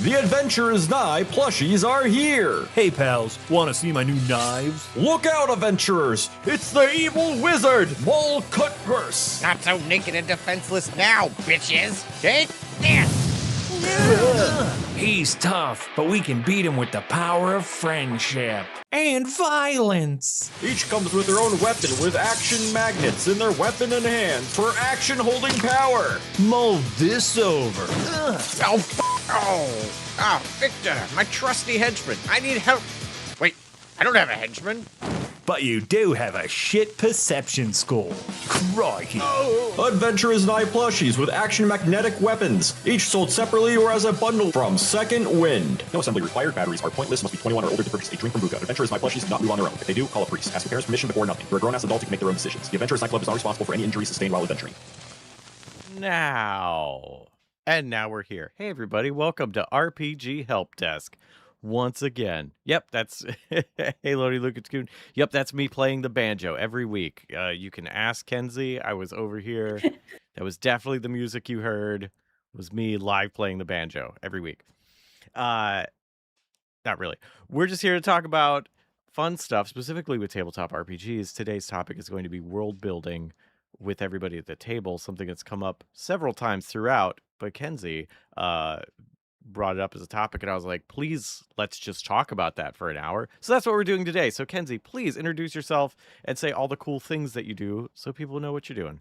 The Adventure is Nigh plushies are here! Hey pals, wanna see my new knives? Look out, adventurers! It's the evil wizard, Mole Cutpurse! Not so naked and defenseless now, bitches! Take this! He's tough, but we can beat him with the power of friendship. And violence! Each comes with their own weapon with action magnets in their weapon in hand for action-holding power! Mull this over. Oh, Victor, my trusty henchman. I need help. Wait, I don't have a henchman. But you do have a shit perception score. Crikey. Adventure is Nigh plushies with action magnetic weapons, each sold separately or as a bundle from Second Wind. No assembly required, batteries are pointless, must be 21 or older to purchase a drink from Buka. Adventure is Nigh plushies do not move on their own. If they do, call a priest. Ask your parents' permission before nothing. You're a grown-ass adult who can make their own decisions. The Adventure is Nigh Club is not responsible for any injuries sustained while adventuring. Now we're here. Hey everybody, welcome to RPG Help Desk. Once again. Yep, that's hey Lodi Lucas Coon. Yep, that's me playing the banjo every week. You can ask Kenzie. I was over here. That was definitely the music you heard. It was me live playing the banjo every week. Not really. We're just here to talk about fun stuff, specifically with tabletop RPGs. Today's topic is going to be world building with everybody at the table, something that's come up several times throughout. But Kenzie brought it up as a topic, and I was like, please, let's just talk about that for an hour. So that's what we're doing today. So Kenzie, please introduce yourself and say all the cool things that you do so people know what you're doing.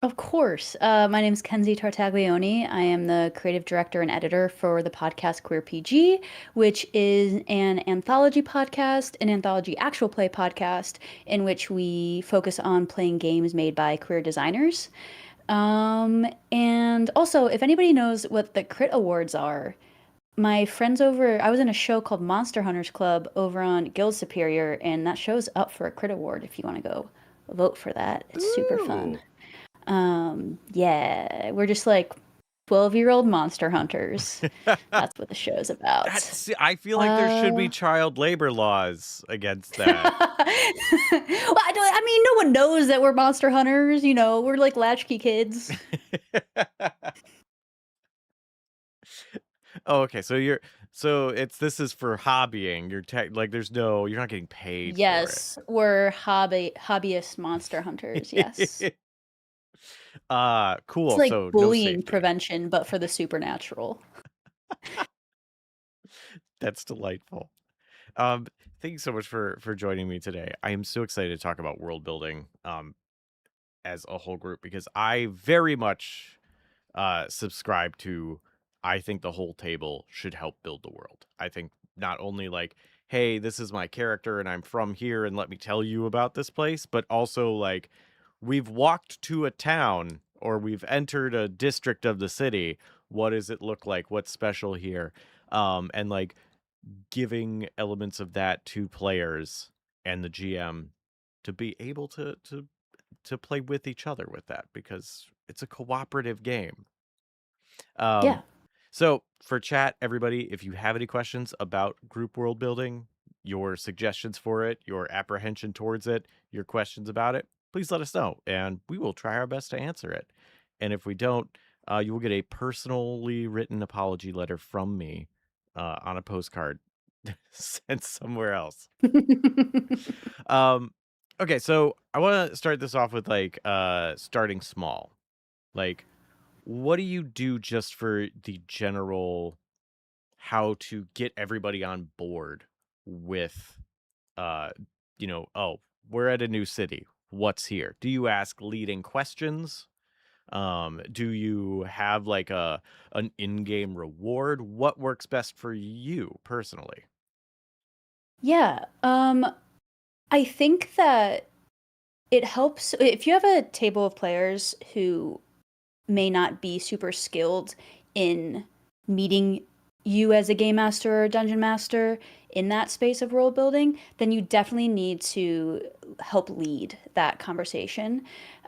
Of course. My name is Kenzie Tartaglione. I am the creative director and editor for the podcast queeRPG, which is an anthology podcast, an anthology actual play podcast, in which we focus on playing games made by queer designers. And also, if anybody knows what the Crit Awards are, my friends I was in a show called Monster Hunters Club over on Guild Superior, and that show's up for a Crit Award if you want to go vote for that. It's super fun. Yeah, we're just like 12-year-old monster hunters. That's what the show's about. I feel like there should be child labor laws against that. Well, I mean, no one knows that we're monster hunters. You know, we're like latchkey kids. Oh, okay. So this is for hobbying. You're not getting paid. Yes, we're hobbyist monster hunters. Yes. Cool. It's like so bullying no prevention, but for the supernatural. That's delightful. Thank you so much for joining me today. I am so excited to talk about world building as a whole group, because I very much subscribe to, I think the whole table should help build the world. I think not only like, hey, this is my character and I'm from here and let me tell you about this place, but also like, we've walked to a town or we've entered a district of the city. What does it look like? What's special here? And like giving elements of that to players and the GM to be able to play with each other with that, because it's a cooperative game. Yeah. So for chat, everybody, if you have any questions about group world building, your suggestions for it, your apprehension towards it, your questions about it, please let us know, and we will try our best to answer it. And if we don't, you will get a personally written apology letter from me on a postcard sent somewhere else. Okay, so I want to start this off with like starting small. Like, what do you do just for the general how to get everybody on board with we're at a new city. What's here? Do you ask leading questions? Do you have like an in-game reward? What works best for you personally? Yeah. I think that it helps if you have a table of players who may not be super skilled in meeting you as a game master or a dungeon master in that space of world building, then you definitely need to help lead that conversation.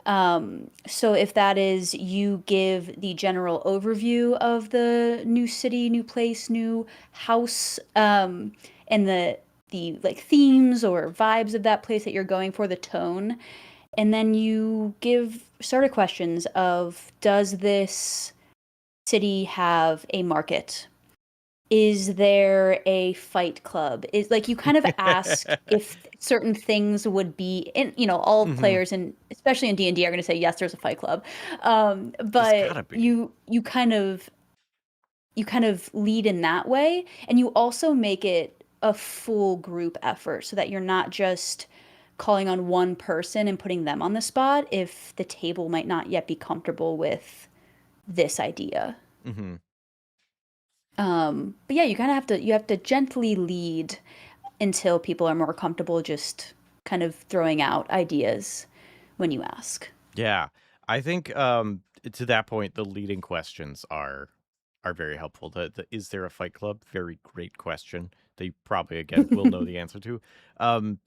So if that is, you give the general overview of the new city, new place, new house, and the like themes or vibes of that place that you're going for, the tone, and then you give starter questions of, does this city have a market? is there a fight club? Is like you kind of ask if certain things would be in, all Hmm. players and especially in D&D are going to say yes, there's a fight club. There's But gotta be. you kind of lead in that way, and you also make it a full group effort so that you're not just calling on one person and putting them on the spot if the table might not yet be comfortable with this idea. Hmm. But yeah, you have to gently lead until people are more comfortable just kind of throwing out ideas when you ask. Yeah, I think to that point, the leading questions are very helpful. The is there a fight club? Very great question. They probably again will know the answer to. Um,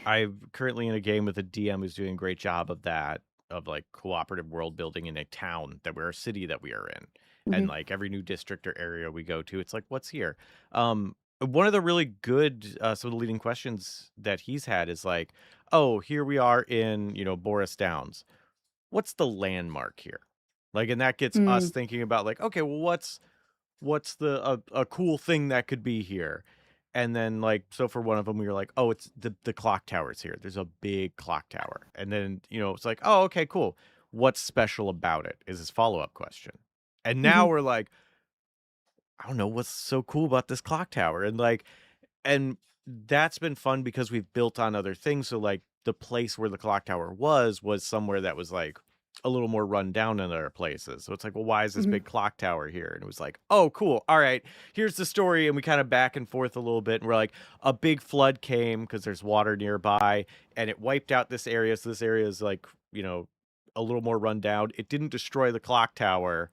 I'm currently in a game with a DM who's doing a great job of that, of like cooperative world building in a town that we're a city that we are in. And Hmm. like every new district or area we go to, it's like, what's here? One of the really good some of the leading questions that he's had is like, oh, here we are in, Boris Downs. What's the landmark here? Like, and that gets us Mm, thinking about like, okay, well, what's the a cool thing that could be here? And then like so for one of them we were like, oh, it's the clock tower's here. There's a big clock tower. And then, it's like, oh, okay, cool. What's special about it is his follow-up question. And now mhm, we're like, I don't know what's so cool about this clock tower. And like and that's been fun because we've built on other things. So like the place where the clock tower was somewhere that was like a little more run down than other places. So it's like, well, why is this mhm, big clock tower here? And it was like, oh, cool. All right, here's the story. And we kind of back and forth a little bit. And we're like, a big flood came because there's water nearby and it wiped out this area. So this area is like, a little more run down. It didn't destroy the clock tower,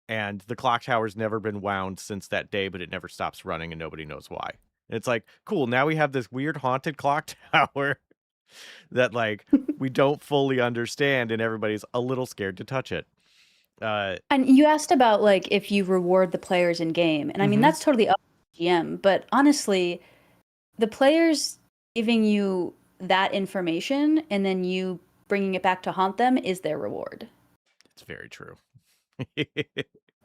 and the clock tower's never been wound since that day, but it never stops running and nobody knows why. And it's like, cool, now we have this weird haunted clock tower that like we don't fully understand and everybody's a little scared to touch it. Uh And you asked about like if you reward the players in game, and I mean mhm. that's totally up to the GM. But honestly, the players giving you that information and then you bringing it back to haunt them is their reward. It's very true.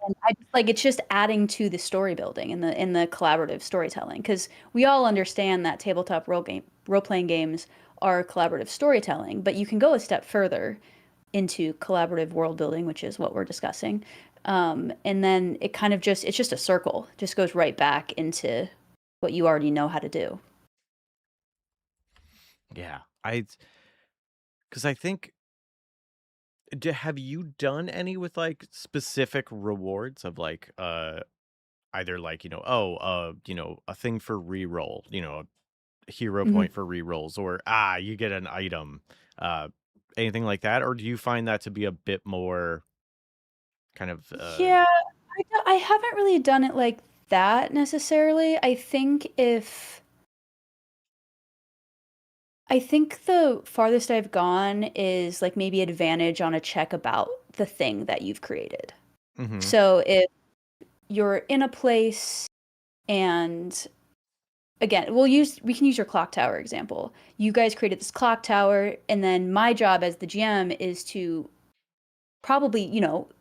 And I just like it's just adding to the story building and the collaborative storytelling because we all understand that tabletop role playing games are collaborative storytelling, but you can go a step further into collaborative world building, which is what we're discussing. And then it's just a circle, just goes right back into what you already know how to do. Yeah. I Cuz I think have you done any with like specific rewards of like either like, a thing for reroll, a hero Mhm. point for rerolls, or you get an item, uh anything like that? Or do you find that to be a bit more kind of Yeah, I haven't really done it like that necessarily. I think the farthest I've gone is like maybe advantage on a check about the thing that you've created. mhm. So if you're in a place and again, we can use your clock tower example. You guys created this clock tower and then my job as the GM is to probably,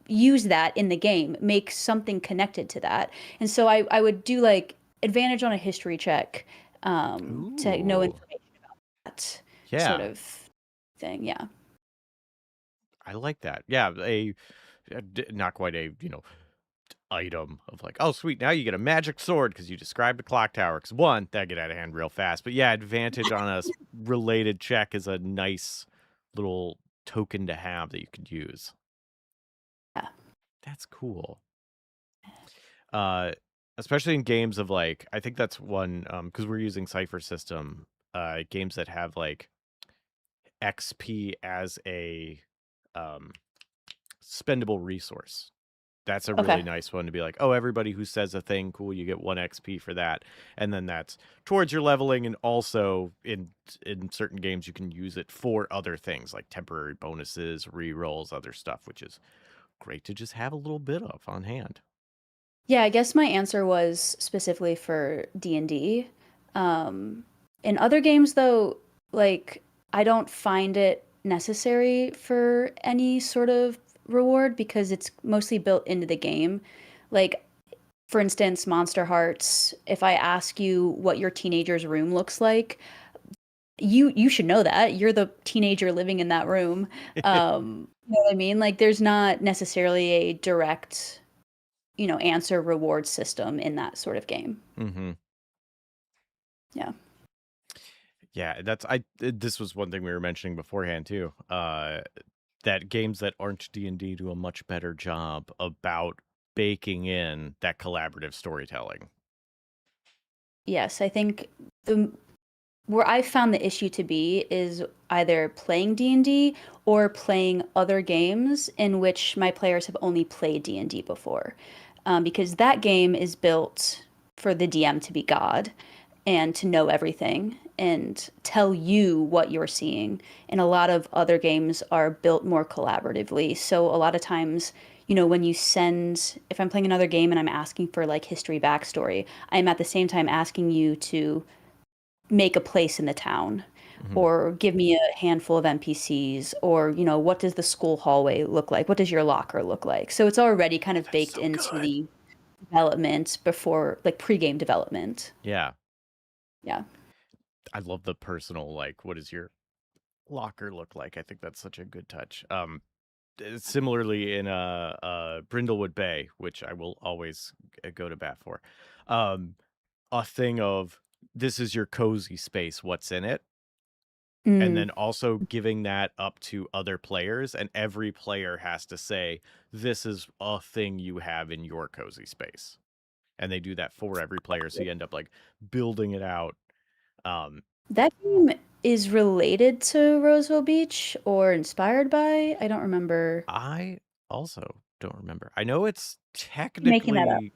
use that in the game, make something connected to that. And so I would do like advantage on a history check to know Ooh. information that sort Yeah, of thing. Yeah. I like that. Yeah, not quite a, item of like, oh sweet, now you get a magic sword because you described a clock tower. Because one, that get out of hand real fast. But yeah, advantage on a related check is a nice little token to have that you could use. Yeah. That's cool. Uh, Especially in games of like, I think that's one because we're using Cipher system. Games that have like XP as a um spendable resource. That's a really Okay. nice one to be like, oh, everybody who says a thing, cool, you get 1 XP for that. And then that's towards your leveling, and also in certain games you can use it for other things like temporary bonuses, re-rolls, other stuff, which is great to just have a little bit of on hand. Yeah, I guess my answer was specifically for D&D. Um, in other games though, like I don't find it necessary for any sort of reward because it's mostly built into the game. Like for instance, Monster Hearts, if I ask you what your teenager's room looks like, you should know that. You're the teenager living in that room. You know what I mean? Like there's not necessarily a direct, answer reward system in that sort of game. Mm-hmm. Yeah. Yeah, this was one thing we were mentioning beforehand too. That games that aren't D&D do a much better job about baking in that collaborative storytelling. Yes, I think where I found the issue to be is either playing D&D or playing other games in which my players have only played D&D before. Because that game is built for the DM to be God and to know everything and tell you what you're seeing. And a lot of other games are built more collaboratively. So a lot of times, when if I'm playing another game and I'm asking for like history backstory, I'm at the same time asking you to make a place in the town or give me a handful of NPCs or, what does the school hallway look like? What does your locker look like? So it's already kind of baked so into good. the development before like pre-game development. Yeah. Yeah. I love the personal, like, what does your locker look like? I think that's such a good touch. Similarly in Brindlewood Bay, which I will always go to bat for, a thing of this is your cozy space, what's in it? And Mm. then also giving that up to other players, and every player has to say, this is a thing you have in your cozy space. And they do that for every player, so you end up like building it out. That game is related to Roseville Beach or inspired by? I don't remember. I also don't remember. I know it's Making that up. technically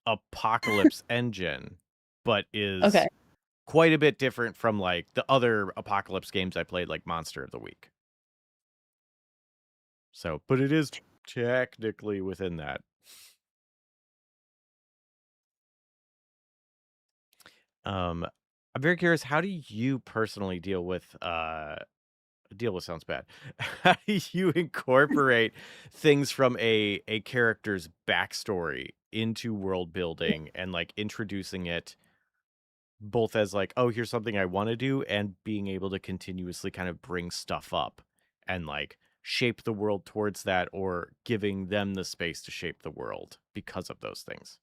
Apocalypse Engine, but Okay. is quite a bit different from like the other Apocalypse games I played, like Monster of the Week. So, but it is technically within that. I'm very curious, how do you personally deal with sounds bad. How do you incorporate things from a character's backstory into world building and like introducing it both as like, oh, here's something I want to do, and being able to continuously kind of bring stuff up and like shape the world towards that, or giving them the space to shape the world because of those things?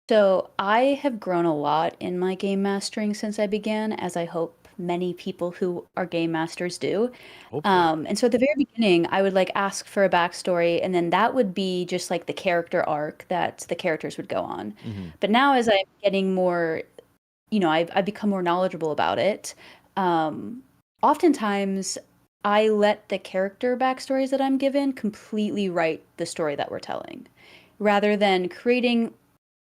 So I have grown a lot in my game mastering since I began, as I hope many people who are game masters do. Hopefully. And so at the very beginning, I would like ask for a backstory, and then that would be just like the character arc that the characters would go on. Hmm. But now, as I'm getting more, I've become more knowledgeable about it. Um, Oftentimes, I let the character backstories that I'm given completely write the story that we're telling, rather than creating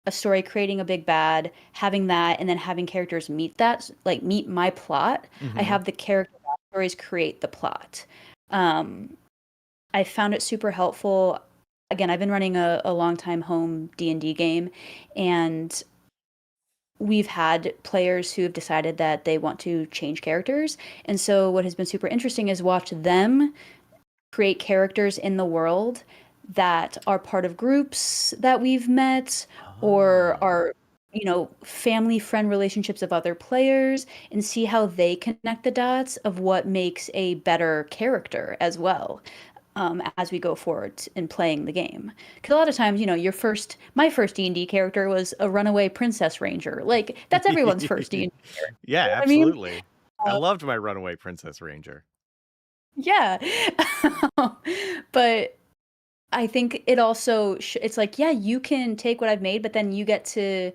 a story, creating a big bad, having that, and then having characters meet that, like meet my plot. I Hmm. have the character backstories create the plot. Um, I found it super helpful. Again, I've been running a long time home D&D game, and we've had players who have decided that they want to change characters. And so what has been super interesting is watch them create characters in the world that are part of groups that we've met or Oh, are family friend relationships of other players, and see how they connect the dots of what makes a better character as well, as we go forward in playing the game. Because a lot of times, my first D&D character was a runaway princess ranger. Like that's everyone's first D&D character. yeah, You know what I mean? absolutely. I loved my Runaway Princess Ranger. Yeah. But I think it also it's like, yeah, you can take what I've made, but then you get to,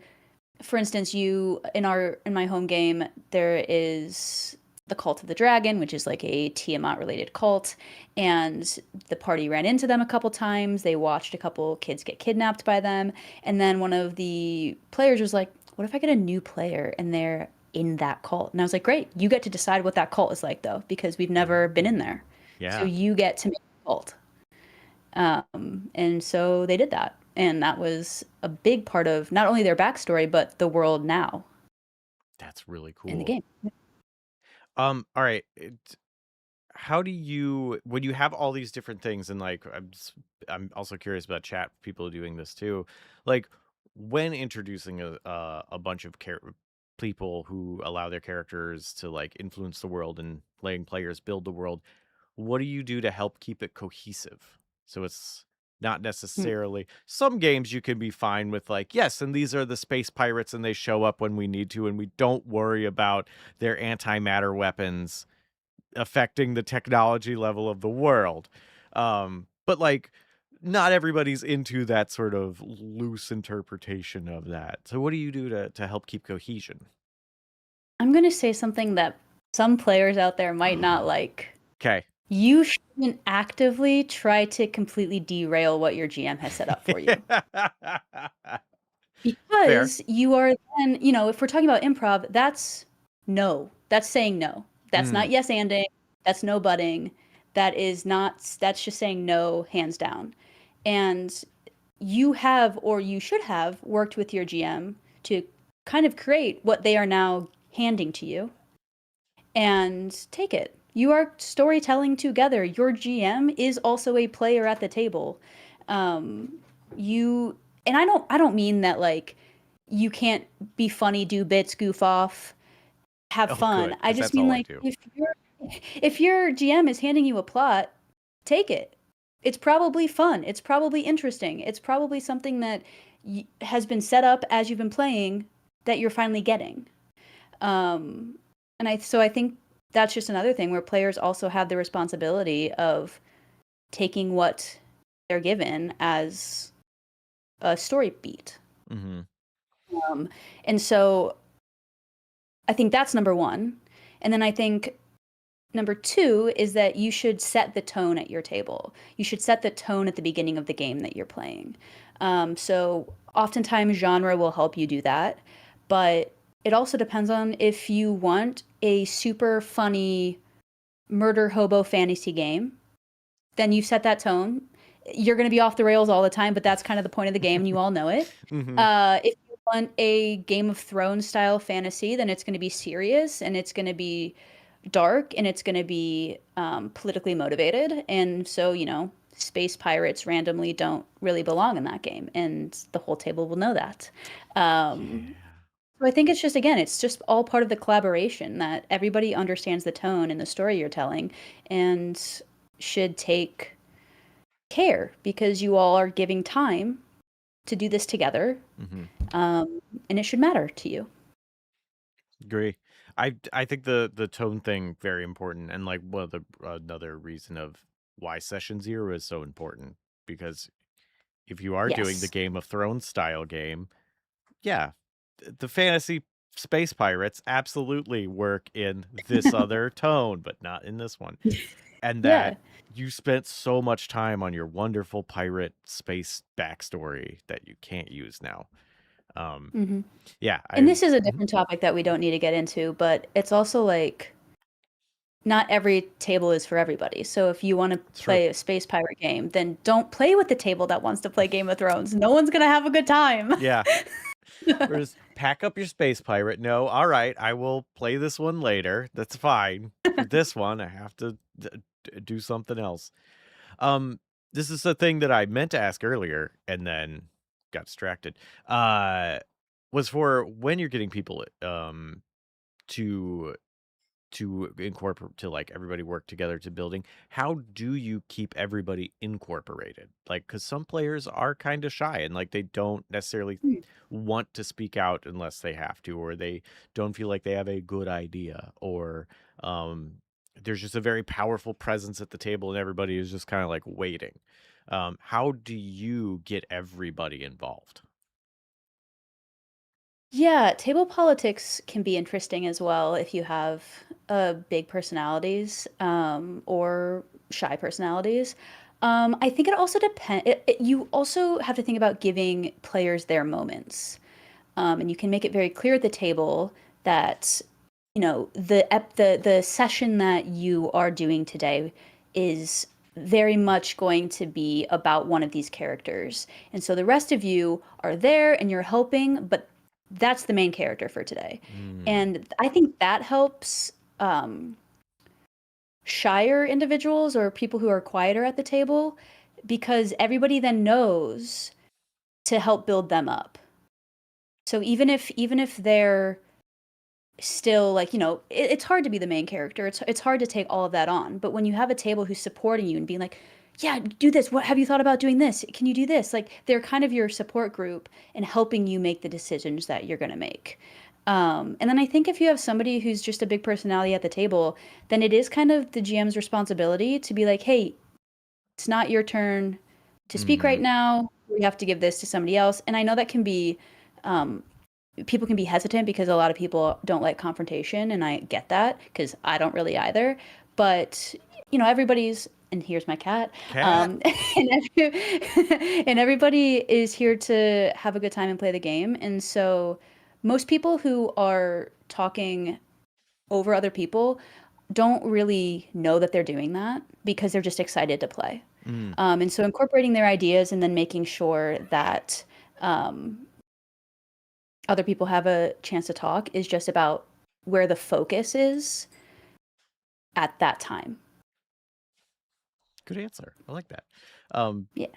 for instance, in my home game, there is the Cult of the Dragon, which is like a Tiamat related cult, and the party ran into them a couple times. They watched a couple kids get kidnapped by them, and then one of the players was like, "What if I get a new player and they're in that cult?" And I was like, "Great, you get to decide what that cult is like, though, because we've never been in Ooh. there, so Yeah, you get to make a cult." And so they did that. And that was a big part of not only their backstory, but the world now that's really in the cool. game. All right. how do you, when you have all these different things, and like I'm also curious about chat people doing this too, like when introducing a bunch of people who allow their characters to like influence the world and letting players build the world, what do you do to help keep it cohesive? So it's not Hmm. necessarily, some games you can be fine with like, yes, and these are the space pirates and they show up when we need to and we don't worry about their antimatter weapons affecting the technology level of the world. But like not everybody's into that sort of loose interpretation of that. So what do you do to help keep cohesion? I'm going to say something that some players out there might not like. Okay. You shouldn't actively try to completely derail what your GM has set up for you. Fair. Because you are then, if we're talking about improv, that's no. That's saying no. That's Mm, not yes anding. That's no butting. That is not, that's just saying no, hands down. And you have, or you should have, worked with your GM to kind of create what they are now handing to you and take it. You are storytelling together. Your GM is also a player at the table. Um, you and I don't mean that like you can't be funny, do bits, goof off, have oh, fun. good, I because just that's mean all I like do. if your GM is handing you a plot, take it. It's probably fun. It's probably interesting. It's probably something that has been set up as you've been playing that you're finally getting. Um, so I think that's just another thing where players also have the responsibility of taking what they're given as a story beat. Hmm. Um, and so I think that's number one. And then I think number two is that you should set the tone at your table. You should set the tone at the beginning of the game that you're playing. So oftentimes genre will help you do that, but it also depends on if you want a super funny murder hobo fantasy game, then you set that tone. You're going to be off the rails all the time, but that's kind of the point of the game, and you all know it. Hmm. If you want a Game of Thrones style fantasy, then it's going to be serious and it's going to be dark and it's going to be politically motivated. And so, space pirates randomly don't really belong in that game, and the whole table will know that. Um, Yeah. so I think it's just, again, it's just all part of the collaboration that everybody understands the tone and the story you're telling and should take care because you all are giving time to do this together. Hmm. And it should matter to you. Agree. I think the tone thing very important, and like one of the another reason of why session 0 is so important, because if you are doing the Yes. Game of Thrones style game, yeah, the fantasy space pirates absolutely work in this other tone, but not in this one. And that Yeah. you spent so much time on your wonderful pirate space backstory that you can't use now. Um, Hmm. yeah, And this is a Mhm. different topic that we don't need to get into, but it's also like not every table is for everybody. So if you want to It's true. play a space pirate game, then don't play with the table that wants to play Game of Thrones. No one's going to have a good time. Yeah. Whereas pack up your space pirate. No, all right, I will play this one later. That's fine. For this one, I have to do something else. Um, this is a thing that I meant to ask earlier and then got distracted. Was for when you're getting people to incorporate, to like everybody work together to building, how do you keep everybody incorporated? Like, because some players are kind of shy and like they don't necessarily want to speak out unless they have to, or they don't feel like they have a good idea, or um there's just a very powerful presence at the table and everybody is just kind of like waiting. How do you get everybody involved? Yeah, table politics can be interesting as well if you have big personalities or shy personalities. I think it also depends. You also have to think about giving players their moments, and you can make it very clear at the table that the session that you are doing today is very much going to be about one of these characters. And so the rest of you are there and you're helping, but that's the main character for today. Mm, And I think that helps shyer individuals or people who are quieter at the table, because everybody then knows to help build them up. So even if they're still like, it's hard to be the main character. It's hard to take all of that on. But when you have a table who's supporting you and being like, yeah, do this. What have you thought about doing this? Can you do this? Like, they're kind of your support group and helping you make the decisions that you're going to make. And then I think if you have somebody who's just a big personality at the table, then it is kind of the GM's responsibility to be like, hey, it's not your turn to speak right now. We have to give this to somebody else. And I know that can be, people can be hesitant because a lot of people don't like confrontation. And I get that because I don't really either. But, everybody's, and here's my cat. And everybody is here to have a good time and play the game. And so most people who are talking over other people don't really know that they're doing that because they're just excited to play. And so incorporating their ideas and then making sure that other people have a chance to talk is just about where the focus is at that time. Good answer. I like that. Yeah.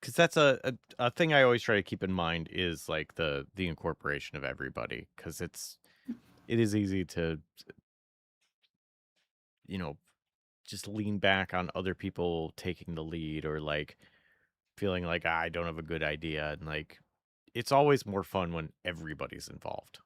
Because that's a thing I always try to keep in mind is like the incorporation of everybody, because it is easy to just lean back on other people taking the lead, or like feeling like I don't have a good idea, and like it's always more fun when everybody's involved.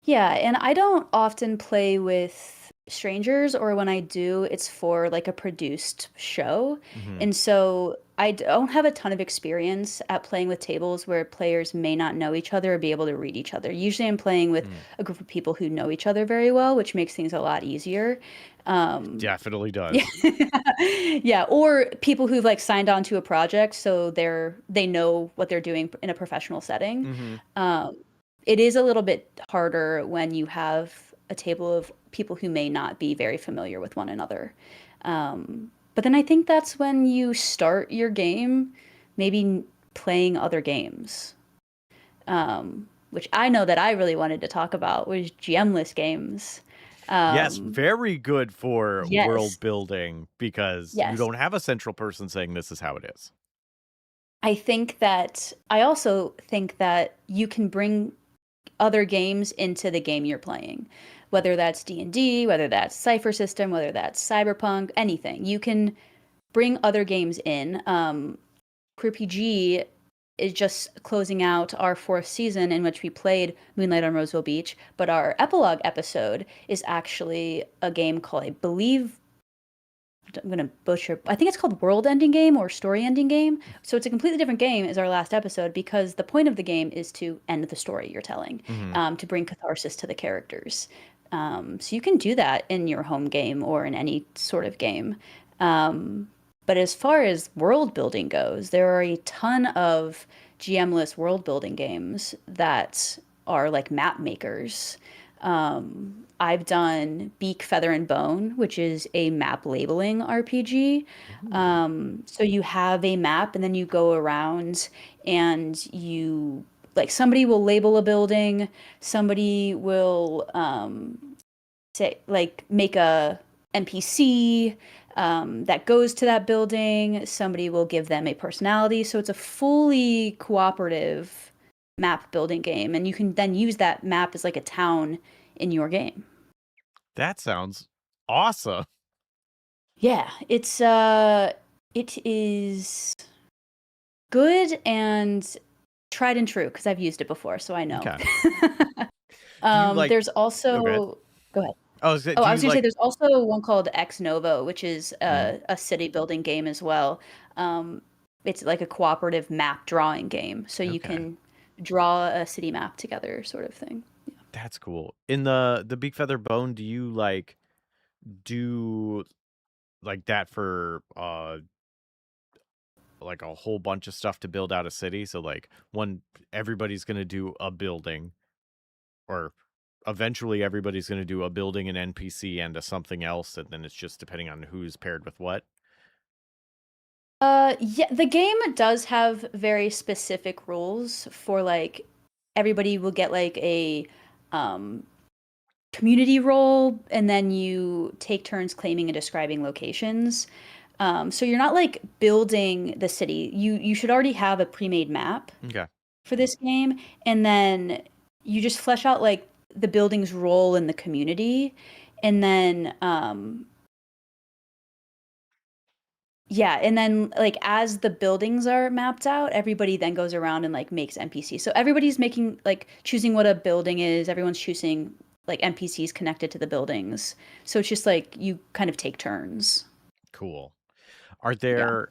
Yeah, and I don't often play with strangers, or when I do, it's for like a produced show. And so I don't have a ton of experience at playing with tables where players may not know each other or be able to read each other. Usually I'm playing with a group of people who know each other very well, which makes things a lot easier. Definitely does. Yeah, or people who've like signed on to a project, so they know what they're doing in a professional setting. It is a little bit harder when you have a table of people who may not be very familiar with one another. But then I think that's when you start your game, maybe playing other games, which I know that I really wanted to talk about was GM-less games. Yes, very good for Yes. world building, because you Yes. don't have a central person saying this is how it is. I also think that you can bring other games into the game you're playing, whether that's D&D, whether that's Cypher System, whether that's Cyberpunk, anything. You can bring other games in. queeRPG is just closing out our 4th season, in which we played Moonlight on Roseville Beach, but our epilogue episode is actually a game called, I believe, I'm going to butcher, I think it's called World Ending Game or Story Ending Game. So it's a completely different game as our last episode, because the point of the game is to end the story you're telling, to bring catharsis to the characters. So you can do that in your home game or in any sort of game. But as far as world building goes, there are a ton of GM-less world building games that are like map makers. I've done Beak, Feather, and Bone, which is a map labeling RPG. So you have a map, and then you go around and you, like, somebody will label a building, somebody will say, like, make a NPC that goes to that building, somebody will give them a personality. So it's a fully cooperative map building game, and you can then use that map as like a town in your game. That sounds awesome. Yeah, it is good and tried and true because I've used it before, so I know. Okay. There's also go ahead. I was gonna say there's also one called Ex Novo, which is a city building game as well. It's like a cooperative map drawing game, so you can draw a city map together, sort of thing. Yeah. That's cool. In the Beak, Feather, Bone, do you like do like that for like a whole bunch of stuff to build out a city? So like everybody's gonna do a building, or eventually everybody's gonna do a building, an NPC, and a something else, and then it's just depending on who's paired with what. Yeah, the game does have very specific rules for like everybody will get like a community role, and then you take turns claiming and describing locations. So you're not like building the city. You should already have a pre-made map Okay. for this game, and then you just flesh out like the building's role in the community, and then yeah, and then like as the buildings are mapped out, everybody then goes around and like makes NPCs. So everybody's making like choosing what a building is. Everyone's choosing like NPCs connected to the buildings. So it's just like you kind of take turns. Cool. Are Yeah. there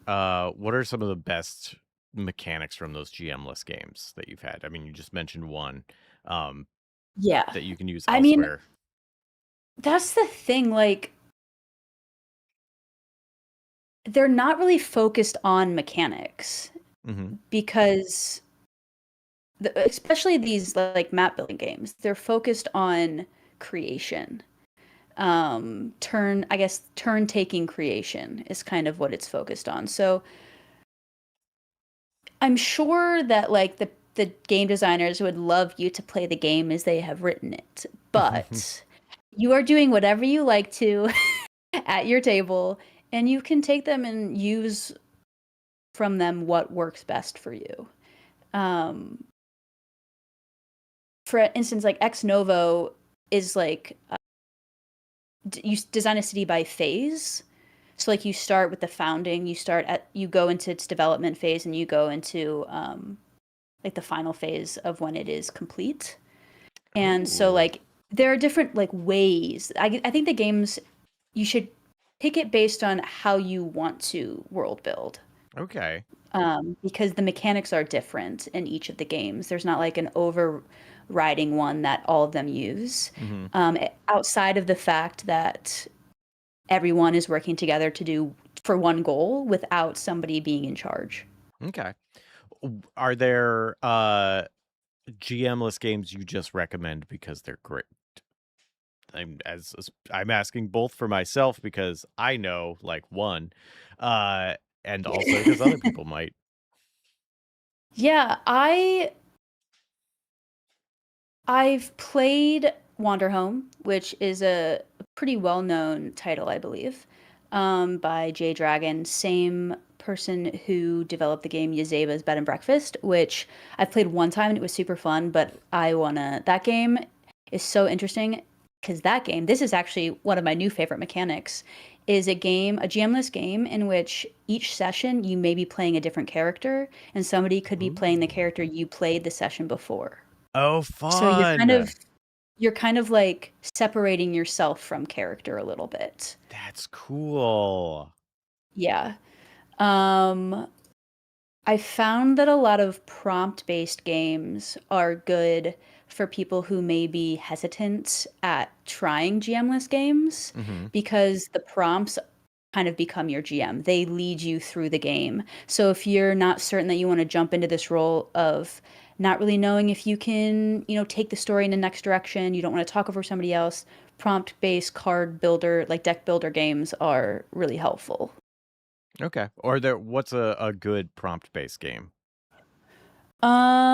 what are some of the best mechanics from those GM-less games that you've had? I mean, you just mentioned one Yeah. that you can use I mean, elsewhere. that's the thing, like they're not really focused on mechanics Mm-hmm. because especially these like map building games, they're focused on creation. Turn taking creation is kind of what it's focused on. So I'm sure that like the game designers would love you to play the game as they have written it, but you are doing whatever you like to at your table, and you can take them and use from them what works best for you. Um, for instance, like Ex Novo is like you design a city by phase. So like you start with the founding, you go into its development phase, and you go into like the final phase of when it is complete. And so Ooh. like there are different like ways. I think the games you should pick it based on how you want to world build. Okay. Because the mechanics are different in each of the games. There's not like an overriding one that all of them use. Mm-hmm. Outside of the fact that everyone is working together to do for one goal without somebody being in charge. Okay. Are there GM-less games you just recommend because they're great? I'm asking both for myself because I know like one, and also because other people might. Yeah, I've played Wanderhome, which is a pretty well-known title, I believe, by Jay Dragon, same person who developed the game Yazeba's Bed and Breakfast, which I've played one time and it was super fun, but that game is so interesting because this is actually one of my new favorite mechanics, is a GM-less game in which each session you may be playing a different character, and somebody could be playing the Ooh. character you played the session before. Oh, So fun. you're kind of like separating yourself from character a little bit. That's cool. Yeah. Um, I found that a lot of prompt-based games are good for people who may be hesitant at trying GM-less games Mm-hmm. because the prompts kind of become your GM. They lead you through the game. So if you're not certain that you want to jump into this role of not really knowing if you can, take the story in the next direction, you don't want to talk over somebody else, prompt-based card builder, like deck builder games are really helpful. Okay. What's a good prompt-based game? Um,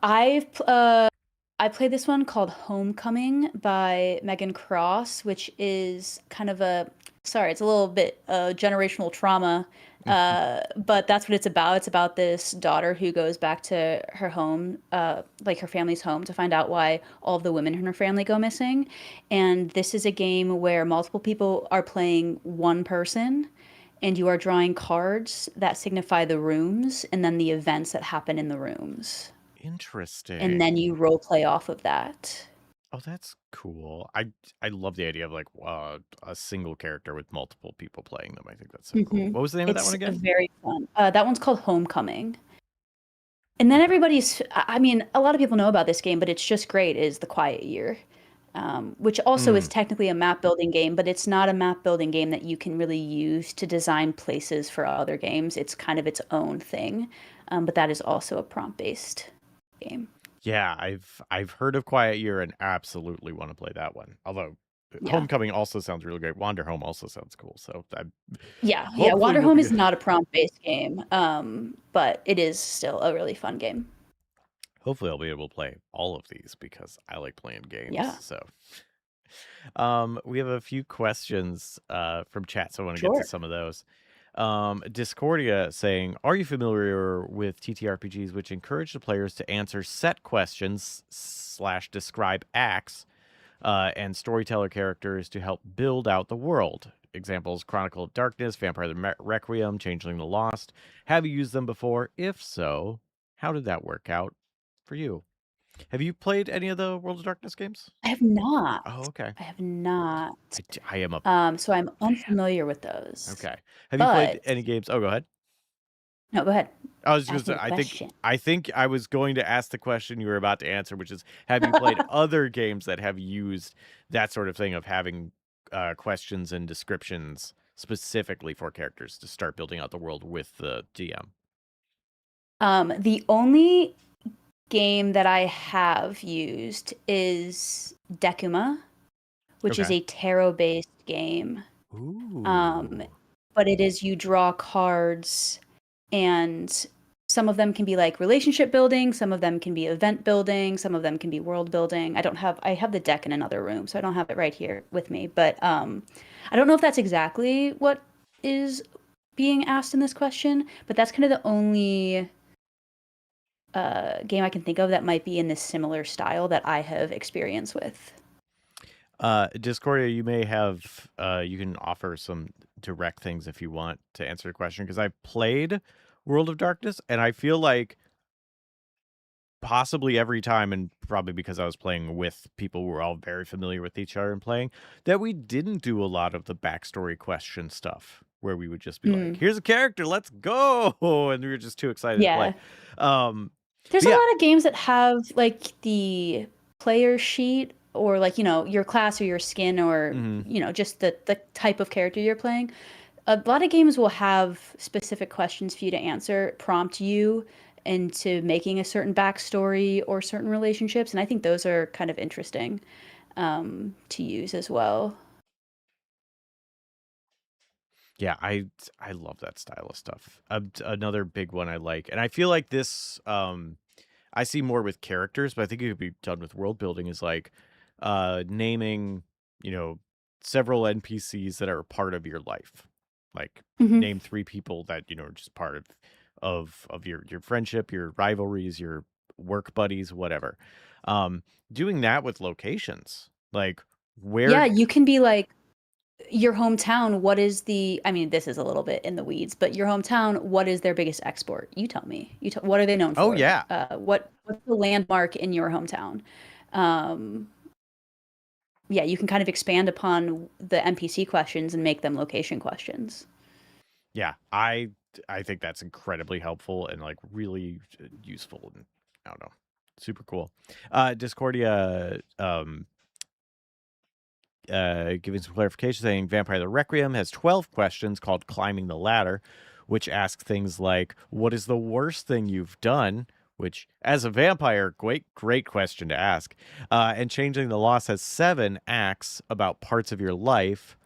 I played this one called Homecoming by Megan Cross, which is kind of it's a little bit generational trauma, but that's what it's about. It's about this daughter who goes back to her home, like her family's home, to find out why all of the women in her family go missing. And this is a game where multiple people are playing one person, and you are drawing cards that signify the rooms and then the events that happen in the rooms. And then Interesting. you role play off of that. Oh, that's cool. I love the idea of like a single character with multiple people playing them. I think that's so cool. hmm What was the name of that one It's again? very fun. That one's called Homecoming. And then I mean, a lot of people know about this game, but it's just great, is The Quiet Year, which also is Mm, technically a map building game, but it's not a map building game that you can really use to design places for other games. It's kind of its own thing. But that is also a prompt-based game. yeah, I've heard of Quiet Year and absolutely want to play that one. Although Yeah. Homecoming also sounds really great. Wander Home also sounds cool. So I Yeah, hopefully Wander we'll Home be is good. not a prompt-based game, but it is still a really fun game. Hopefully I'll be able to play all of these because I like playing games. Yeah. So We have a few questions from chat, so I want to get to Sure. some of those. Discordia saying, "Are you familiar with TTRPGs which encourage the players to answer set questions slash describe acts and storyteller characters to help build out the world? Examples: Chronicle of Darkness, Vampire the Requiem, Changeling the Lost. Have you used them before? If so, how did that work out for you? Have you played any of the World of Darkness games?" I have not. Oh, okay. I have not. I am a So I'm fan. unfamiliar with those. Okay. Have you played But any games? Oh, go ahead. no, go ahead. I was just Ask me gonna the say, question. I think I was going to ask the question you were about to answer, which is, have you played other games that have used that sort of thing of having questions and descriptions specifically for characters to start building out the world with the DM? The only game that I have used is Decuma, which is Okay. a tarot-based game. Ooh. But it is you draw cards, and some of them can be like relationship building, some of them can be event building, some of them can be world building. I have the deck in another room, so I don't have it right here with me. But I don't know if that's exactly what is being asked in this question, but that's kind of the only game I can think of that might be in this similar style that I have experience with. Discordia, you may have you can offer some direct things if you want to answer the question, because I played World of Darkness and I feel like possibly every time, and probably because I was playing with people who were all very familiar with each other and playing, that we didn't do a lot of the backstory question stuff where we would just be like, Mm, here's a character, let's go, and we were just too excited to play. yeah. There's But a yeah. lot of games that have like the player sheet or like, your class or your skin or, Mhm. just the type of character you're playing. A lot of games will have specific questions for you to answer, prompt you into making a certain backstory or certain relationships. And I think those are kind of interesting to use as well. Yeah, I love that style of stuff. Another big one I like, and I feel like this I see more with characters, but I think it could be done with world building, is like naming, you know, several NPCs that are a part of your life. Like Hmm. name 3 people that, are just part of your friendship, your rivalries, your work buddies, whatever. Um Doing that with locations. Like Yeah, where you can be like, your hometown, what is I mean, this is a little bit in the weeds, but your hometown, what is their biggest export? You tell me. What are they known Oh for? yeah. What's the landmark in your hometown? Um, yeah, you can kind of expand upon the NPC questions and make them location questions. Yeah, I think that's incredibly helpful and like really useful, and I don't know, super cool. Discordia giving some clarification, saying Vampire the Requiem has 12 questions called Climbing the Ladder, which ask things like, what is the worst thing you've done? Which, as a vampire, great question to ask. And Changing the Lost has 7 acts about parts of your life,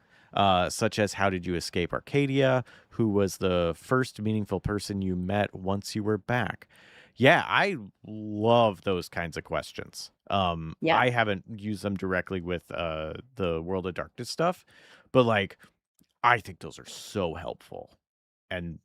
such as how did you escape Arcadia? Who was the first meaningful person you met once you were back? Yeah, I love those kinds of questions. Yeah. I haven't used them directly with the World of Darkness stuff, but like I think those are so helpful. And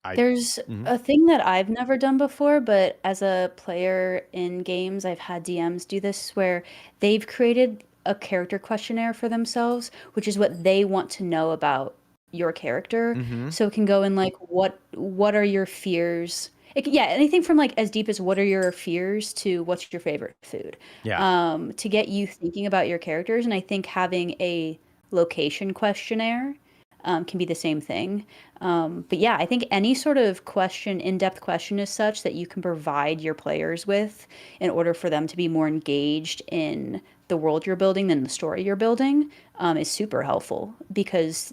I There's Mhm. a thing that I've never done before, but as a player in games, I've had DMs do this where they've created a character questionnaire for themselves, which is what they want to know about your character. Mhm. So it can go in like what are your fears? Yeah, anything from like as deep as what are your fears to what's your favorite food. Yeah. To get you thinking about your characters, and I think having a location questionnaire can be the same thing. But yeah, I think any sort of question, in-depth question is such that you can provide your players with in order for them to be more engaged in the world you're building than the story you're building is super helpful because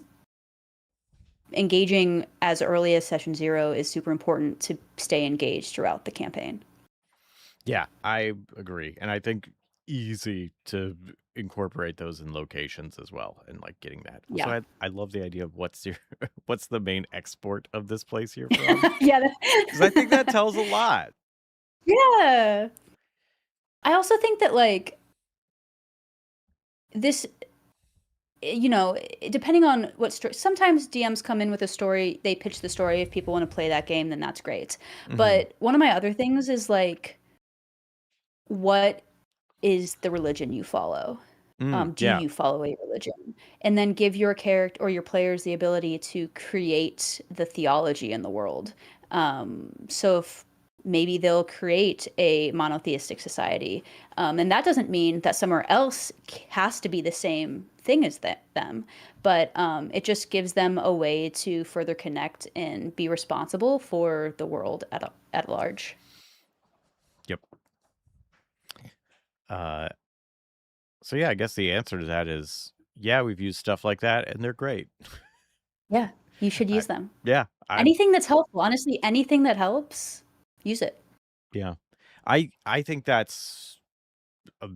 engaging as early as session 0 is super important to stay engaged throughout the campaign. Yeah, I agree. And I think easy to incorporate those in locations as well, and like getting that. Also, Yeah. I love the idea of what's your what's the main export of this place you're from? Yeah. Because I think that tells a lot. Yeah. I also think that like this, depending on what story, sometimes DMs come in with a story, they pitch the story. If people want to play that game, then that's great. But one of my other things is like, what is the religion you follow? Do Yeah. you follow a religion? And then give your character or your players the ability to create the theology in the world. So if maybe they'll create a monotheistic society, and that doesn't mean that somewhere else has to be the same thing as them, but it just gives them a way to further connect and be responsible for the world at large. Yep. So yeah, I guess the answer to that is yeah, we've used stuff like that and they're great. Yeah, you should I, use them. yeah, I Anything that's helpful, honestly, anything that helps, use it. yeah. I think that's a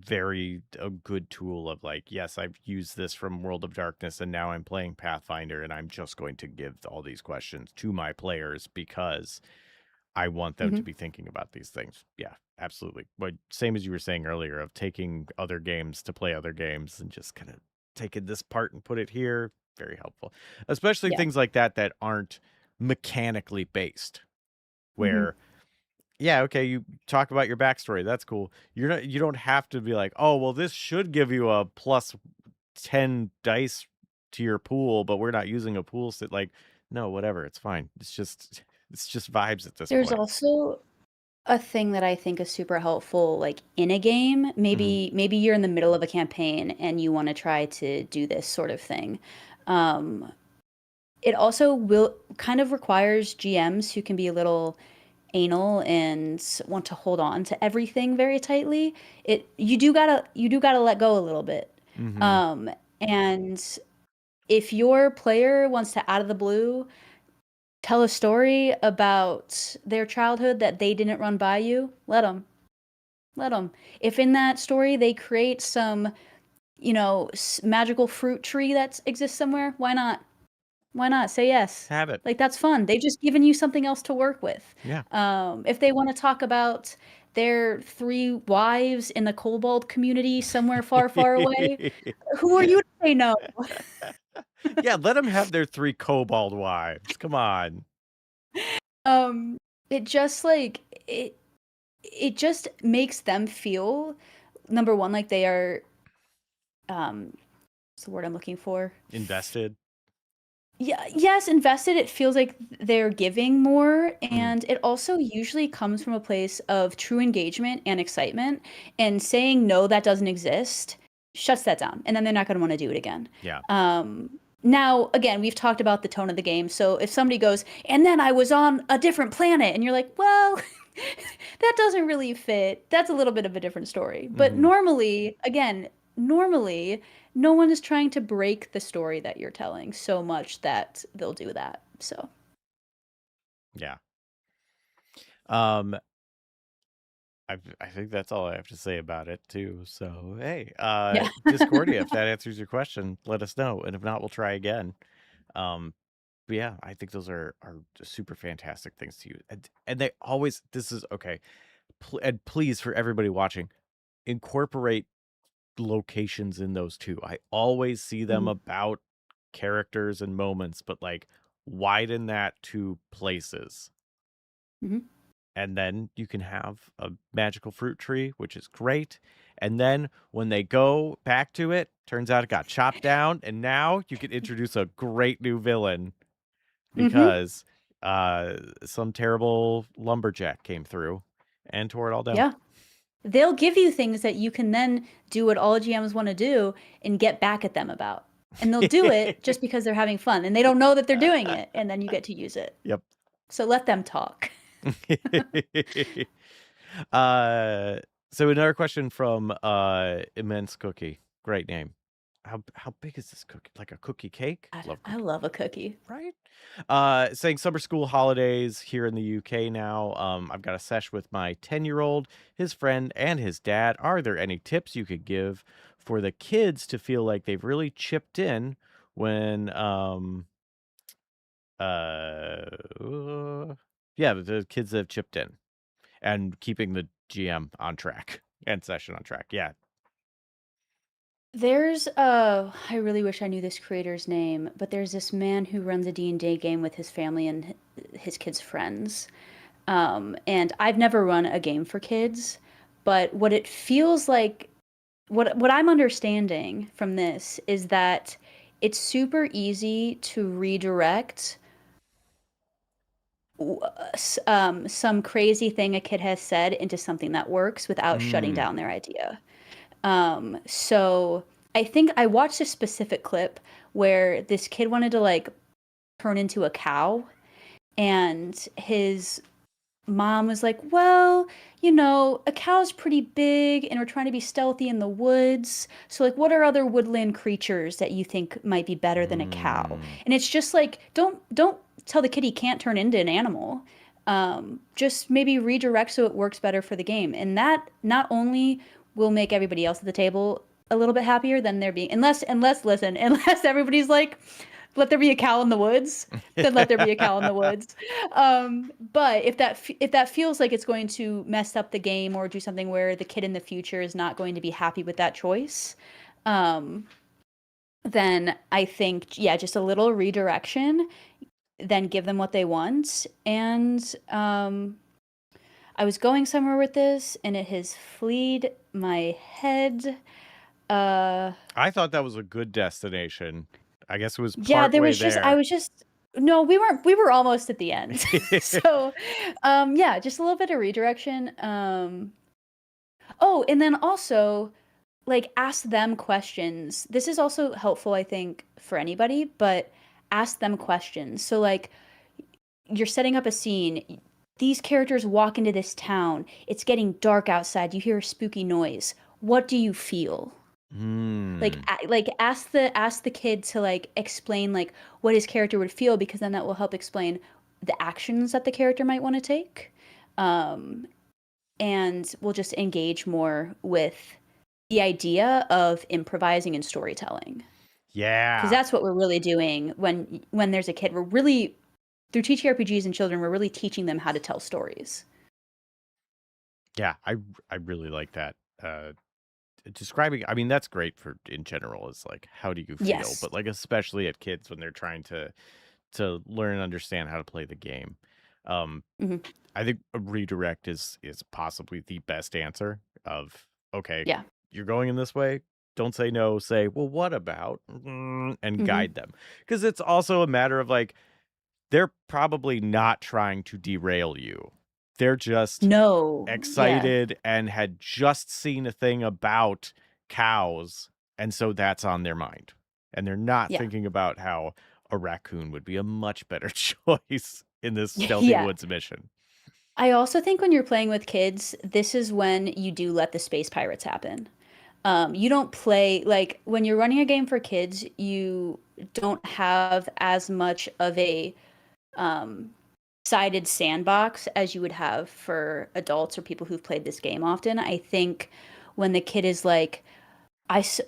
good tool of like, yes, I've used this from World of Darkness and now I'm playing Pathfinder and I'm just going to give all these questions to my players because I want them to Mhm. be thinking about these things. Yeah, absolutely. But same as you were saying earlier of taking other games to play other games and just kind of taking this part and put it here, very helpful. Especially Yeah. things like that that aren't mechanically based, Mhm. where yeah, okay, you talk about your backstory. That's cool. You don't have to be like, "Oh, well this should give you a plus 10 dice to your pool, but we're not using a pool set." Like, no, whatever, it's fine. It's just vibes at this There's point. also a thing that I think is super helpful, like in a game. Mhm. Maybe you're in the middle of a campaign and you want to try to do this sort of thing. Um, it also will kind of requires GMs who can be a little anal and want to hold on to everything very tightly. You do gotta let go a little bit. Mhm. And if your player wants to out of the blue tell a story about their childhood that they didn't run by you, let them. Let them. If in that story they create some, magical fruit tree that exists somewhere, why not? Why not? Say yes. Have it. Like, that's fun. They've just given you something else to work with. Yeah. If they want to talk about their 3 wives in the kobold community somewhere far, far away, who are you to say no? Yeah, let them have their 3 kobold wives. Come on. Um, it just like it just makes them feel, number one, like they are, what's the word I'm looking for? Invested. Yeah, yes, invested. It feels like they're giving more, Mhm. and it also usually comes from a place of true engagement and excitement, and saying no, that doesn't exist, shuts that down, and then they're not going to want to do it again. Yeah. Now, again, we've talked about the tone of the game, so if somebody goes, and then I was on a different planet, and you're like, well, that doesn't really fit. That's a little bit of a different story. But Mhm. normally, no one is trying to break the story that you're telling so much that they'll do that. So, Yeah. Um, I think that's all I have to say about it too. So, hey, yeah. Discordia, if that answers your question, let us know. And if not, we'll try again. Um, but yeah, I think those are super fantastic things to use. And they always, this is okay. And please, for everybody watching, incorporate locations in those too. I always see them Mhm. about characters and moments, but like widen that to places. Mhm. And then you can have a magical fruit tree, which is great. And then when they go back to it, turns out it got chopped down, and now you can introduce a great new villain Mhm. because some terrible lumberjack came through and tore it all down. Yeah. They'll give you things that you can then do what all GMs want to do and get back at them about. And they'll do it just because they're having fun and they don't know that they're doing it, and then you get to use it. Yep. So let them talk. uh, so another question from Immense Cookie. Great name. How big is this cookie? Like a cookie cake? God, Love I cookie, love a cookie. right? Saying summer school holidays here in the UK now. I've got a sesh with my 10-year-old, his friend, and his dad. Are there any tips you could give for the kids to feel like they've really chipped in when yeah, the kids have chipped in and keeping the GM on track and session on track. Yeah. There's I really wish I knew this creator's name, but there's this man who runs a D&D game with his family and his kids' friends. And I've never run a game for kids, but what it feels like, what I'm understanding from this is that it's super easy to redirect some crazy thing a kid has said into something that works without shutting Mm. down their idea. So I think I watched a specific clip where this kid wanted to like turn into a cow, and his mom was like, well, a cow's pretty big and we're trying to be stealthy in the woods. So like what are other woodland creatures that you think might be better than a cow? And it's just like don't tell the kid he can't turn into an animal. Just maybe redirect so it works better for the game. And that not only will make everybody else at the table a little bit happier than there being unless everybody's like, let there be a cow in the woods, then let there be a cow in the woods. But if that feels like it's going to mess up the game or do something where the kid in the future is not going to be happy with that choice, then I think, yeah, just a little redirection, then give them what they want. And I was going somewhere with this and it has fleed my head. I thought that was a good destination. I guess it was Yeah, there partway was just there. no, we were almost at the end. So, yeah, just a little bit of redirection. Oh, and then also like ask them questions. This is also helpful, I think, for anybody, but ask them questions. So like you're setting up a scene. These characters walk into this town. It's getting dark outside. You hear a spooky noise. What do you feel? Like Mm. like ask the kid to like explain like what his character would feel, because then that will help explain the actions that the character might want to take. Um, and we'll just engage more with the idea of improvising and storytelling. Because Yeah. that's what we're really doing when there's a kid. We're really through TTRPGs and children, we're really teaching them how to tell stories. Yeah, I really like that. Describing, I mean, that's great for in general, is like how do you feel, Yes. but like especially at kids when they're trying to learn and understand how to play the game. Um Hmm. I think a redirect is possibly the best answer of, okay, Yeah. you're going in this way, don't say no, say, well, what about, and Hmm. guide them. Because it's also a matter of like, they're probably not trying to derail you. They're just No. Yeah. excited and had just seen a thing about cows, and so that's on their mind. And they're not Yeah. thinking about how a raccoon would be a much better choice in this stealthy Yeah. woods mission. I also think when you're playing with kids, this is when you do let the space pirates happen. You don't play like when you're running a game for kids, you don't have as much of a um, sided sandbox as you would have for adults or people who've played this game often. I think when the kid is like,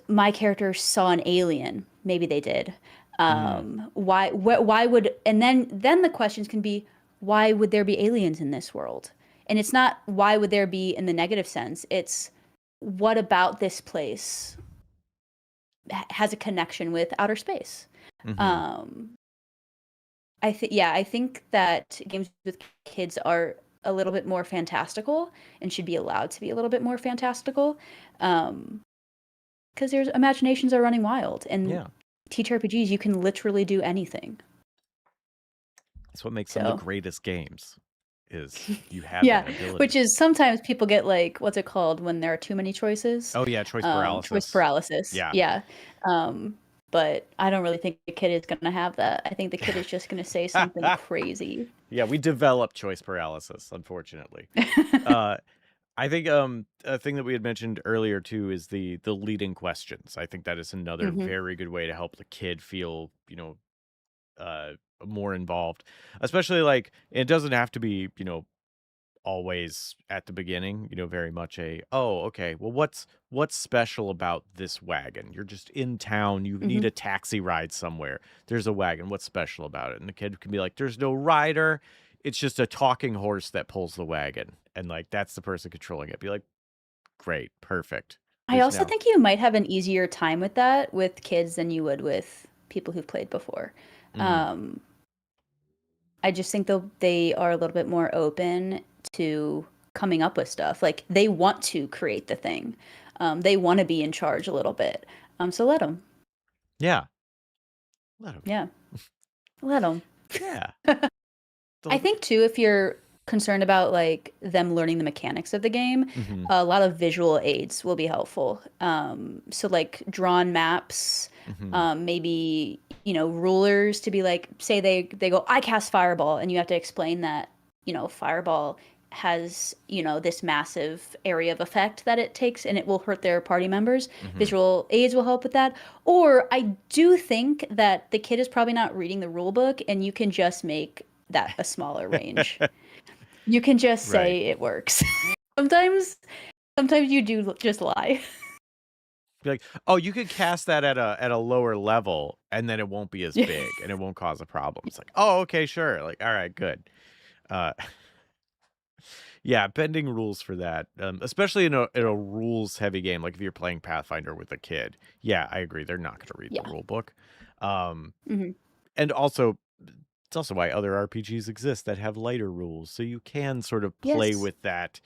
my character saw an alien, maybe they did. Mm. Why would, and then the questions can be, why would there be aliens in this world? And it's not why would there be in the negative sense. It's what about this place has a connection with outer space. Hmm. Um, I think that games with kids are a little bit more fantastical and should be allowed to be a little bit more fantastical. Because there's imaginations are running wild, and Yeah. TTRPGs you can literally do anything. That's what makes them the So greatest games, is you have yeah, that ability. which is sometimes people get like what's it called when there are too many choices? Oh yeah, choice Choice paralysis. paralysis. Yeah. Yeah. But I don't really think the kid is gonna have that. I think the kid is just gonna say something crazy. Yeah, we develop choice paralysis, unfortunately. Uh I think a thing that we had mentioned earlier too is the leading questions. I think that is another Hmm. very good way to help the kid feel, uh more involved. Especially like it doesn't have to be, always at the beginning, very much oh, okay, well what's special about this wagon? You're just in town, you need Hmm. a taxi ride somewhere. There's a wagon, what's special about it? And the kid can be like, there's no rider, it's just a talking horse that pulls the wagon. And like that's the person controlling it. Be like, great, perfect. I There's also now. think you might have an easier time with that with kids than you would with people who've played before. Mhm. Um, I just think they are a little bit more open to coming up with stuff. Like they want to create the thing. They want to be in charge a little bit. So let them. Yeah. Let 'em. Yeah, let them. Yeah. I They'll- think too, if you're concerned about like them learning the mechanics of the game, Mhm. a lot of visual aids will be helpful. So like drawn maps, Mhm. maybe rulers to be like, say they go, I cast fireball, and you have to explain that fireball has this massive area of effect that it takes and it will hurt their party members. Mhm. Visual aids will help with that. Or I do think that the kid is probably not reading the rule book and you can just make that a smaller range. You can just Right. say it works. sometimes sometimes you do just lie. Be like, oh, you could cast that at a lower level, and then it won't be as Yeah. big, and it won't cause a problem. It's like, oh, okay, sure. Like, all right, good. Uh, yeah, bending rules for that, especially in a rules heavy game, like if you're playing Pathfinder with a kid. Yeah, I agree. They're not going to read the Yeah. rule book, um, Hmm. and also it's also why other RPGs exist that have lighter rules, so you can sort of play Yes. with that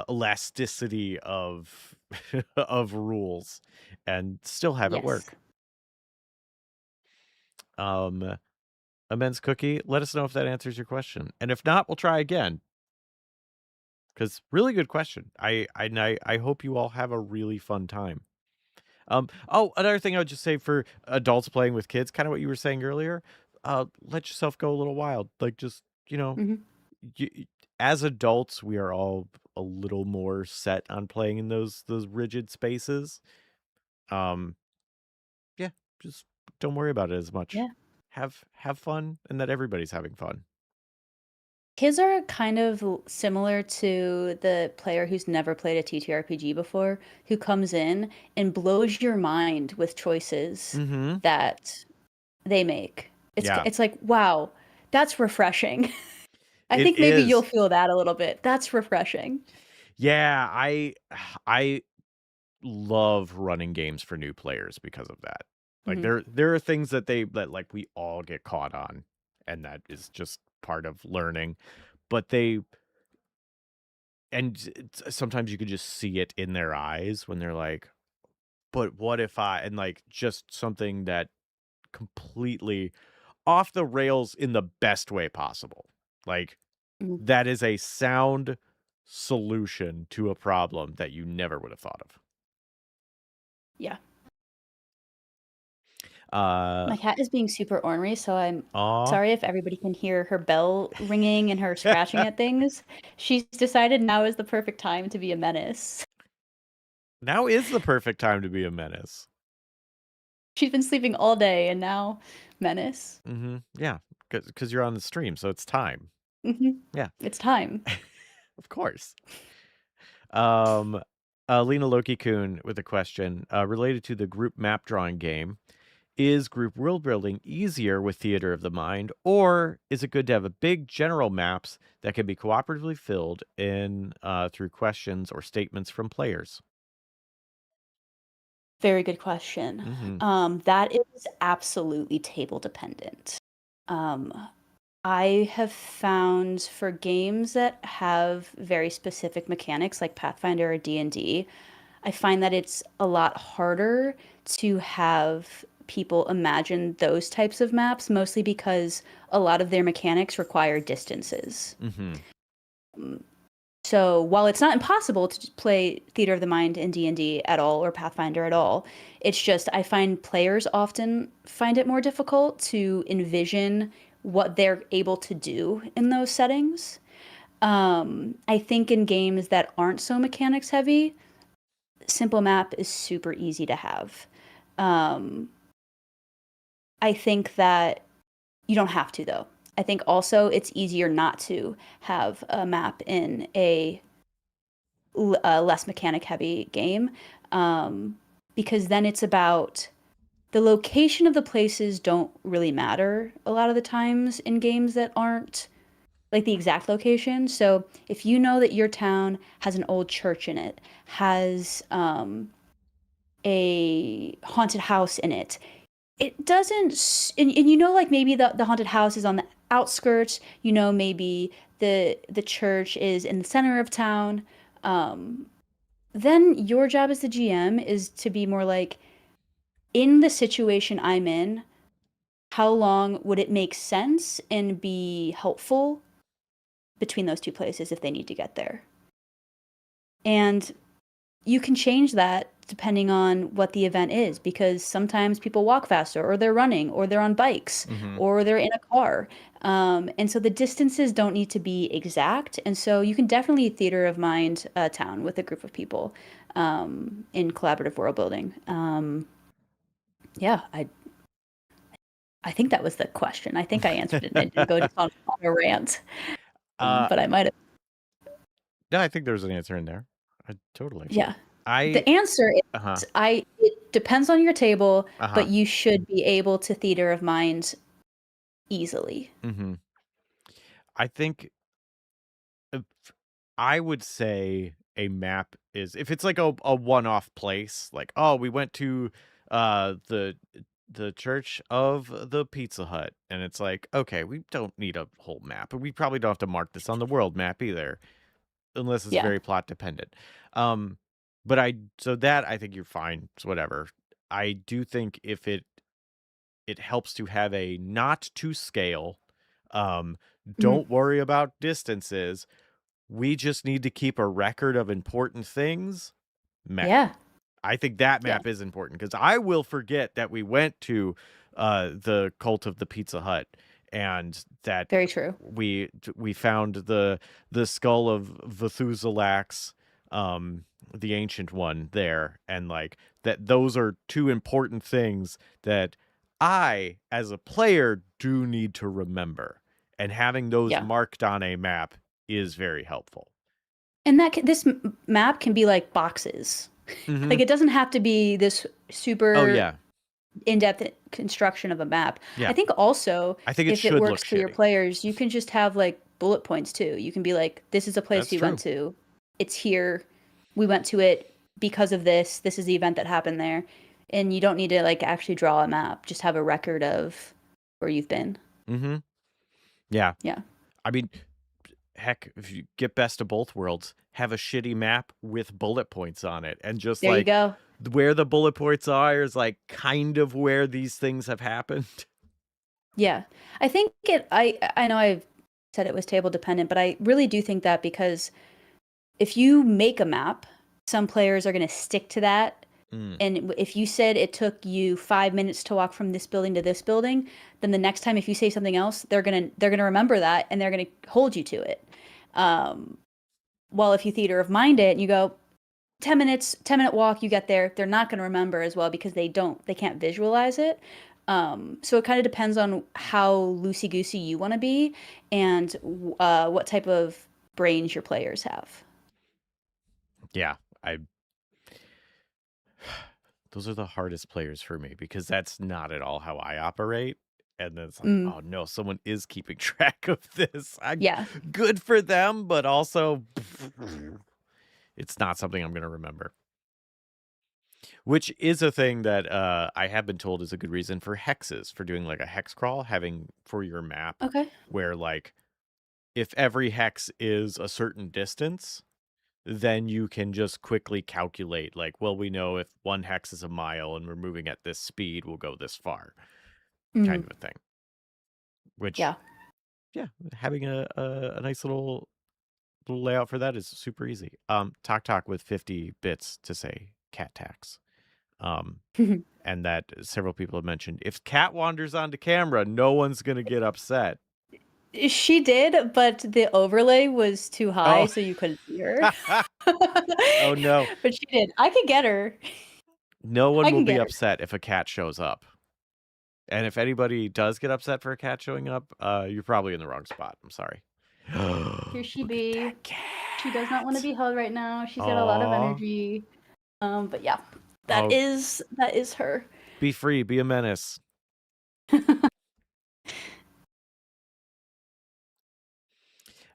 elasticity of of rules and still have it Yes. work. Immense Cookie, let us know if that answers your question, and if not, we'll try again. Because really good question. I hope you all have a really fun time. Oh, another thing I would just say for adults playing with kids, kind of what you were saying earlier, let yourself go a little wild. Like just, Hmm. you, as adults, we are all a little more set on playing in those rigid spaces. Um, yeah, just don't worry about it as much. Yeah. Have fun, and that everybody's having fun. Kids are kind of similar to the player who's never played a TTRPG before, who comes in and blows your mind with choices Mm-hmm. that they make. Yeah, It's like, wow, that's refreshing. I it think maybe you'll is. feel that a little bit. That's refreshing. Yeah, I love running games for new players because of that. Like Hmm. there are things that like we all get caught on, and that is just part of learning. But sometimes you could just see it in their eyes when they're like, "But what if I?" And like just something that completely off the rails in the best way possible. Like Hmm. that is a sound solution to a problem that you never would have thought of. Yeah. Uh, My cat is being super ornery, so I'm aw. sorry if everybody can hear her bell ringing and her scratching at things. She's decided now is the perfect time to be a menace. Now is the perfect time to be a menace. She's been sleeping all day and now menace. Yeah, because you're on the stream, so it's time. Hmm. Yeah, It's time. of course. Um, Lena Loki-kun with a question related to the group map drawing game. Is group world building easier with theater of the mind, or is it good to have a big general maps that can be cooperatively filled in through questions or statements from players? Very good question. Mm-hmm. That is absolutely table dependent. Um, I have found for games that have very specific mechanics like Pathfinder or D&D, I find that it's a lot harder to have people imagine those types of maps, mostly because a lot of their mechanics require distances. Mm-hmm. So while it's not impossible to play Theater of the Mind in D&D at all or Pathfinder at all, it's just I find players often find it more difficult to envision what they're able to do in those settings. I think in games that aren't so mechanics heavy, simple map is super easy to have. Um, I think that you don't have to though. I think also it's easier not to have a map in a less mechanic heavy game, um, because then it's about the location of the places don't really matter a lot of the times in games that aren't like the exact location. So if you know that your town has an old church in it, has a haunted house in it, it doesn't, and you know, like maybe the haunted house is on the outskirts, you know, maybe the church is in the center of town. Then your job as the GM is to be more like, in the situation I'm in, how long would it make sense and be helpful between those two places if they need to get there? And you can change that depending on what the event is, because sometimes people walk faster, or they're running, or they're on bikes, or they're in a car. And so the distances don't need to be exact. And so you can definitely theater of mind a town with a group of people in collaborative world building. Yeah, I think that was the question. I think I answered it. I didn't go just on a rant, but I might have. No, I think there's an answer in there. Totally. Yeah. I The answer uh-huh. is it depends on your table, Uh-huh. but you should be able to theater of mind easily. I think I would say a map is, if it's like a one-off place, like, oh, we went to the church of the Pizza Hut, and it's like, okay, we don't need a whole map, but we probably don't have to mark this on the world map either, unless it's Yeah. very plot dependent. But so that, I think you're fine. It's whatever. I do think if it helps to have a not to scale, don't worry about distances. We just need to keep a record of important things. Map. Yeah. I think that map is important, because I will forget that we went to the cult of the Pizza Hut, and that Very true. we found the skull of Vethuselax, the ancient one there, and like that those are two important things that I, as a player, do need to remember, and having those marked on a map is very helpful. And this map can be like boxes. Like, it doesn't have to be this super in-depth construction of a map. Yeah. I think also, I think if it works for your players, you can just have like bullet points too. You can be like, this is a place we went to. It's here. We went to it because of this. This is the event that happened there. And you don't need to like actually draw a map. Just have a record of where you've been. Yeah. Yeah. I mean, heck, if you get best of both worlds, have a shitty map with bullet points on it, and just there you go. Where the bullet points are is like kind of where these things have happened. Yeah. I think I know I've said it was table dependent, but I really do think that, because if you make a map, some players are going to stick to that. And if you said it took you 5 minutes to walk from this building to this building, then the next time if you say something else, they're gonna remember that, and they're gonna hold you to it. While if you theater of mind it and you go 10-minute walk, you get there, they're not gonna remember as well, because they can't visualize it. So it kind of depends on how loosey goosey you want to be, and what type of brains your players have. Yeah, those are the hardest players for me, because that's not at all how I operate. And then it's like, oh no, someone is keeping track of this. Good for them, but also it's not something I'm going to remember. Which is a thing that I have been told is a good reason for hexes, for doing like a hex crawl, having for your map. Okay. Where like, if every hex is a certain distance, then you can just quickly calculate, like, well, we know if one hex is a mile and we're moving at this speed, we'll go this far, kind of a thing. Which, yeah, having a nice little layout for that is super easy. Talk with 50 bits to say cat tax. And that several people have mentioned, if cat wanders onto camera, no one's going to get upset. She did, but the overlay was too high, so you couldn't see her. Oh, no. But she did. I could get her. No one will be upset if a cat shows up. And if anybody does get upset for a cat showing up, you're probably in the wrong spot. I'm sorry. Here she be. She does not want to be held right now. She's got a lot of energy. But yeah, that is her. Be free. Be a menace.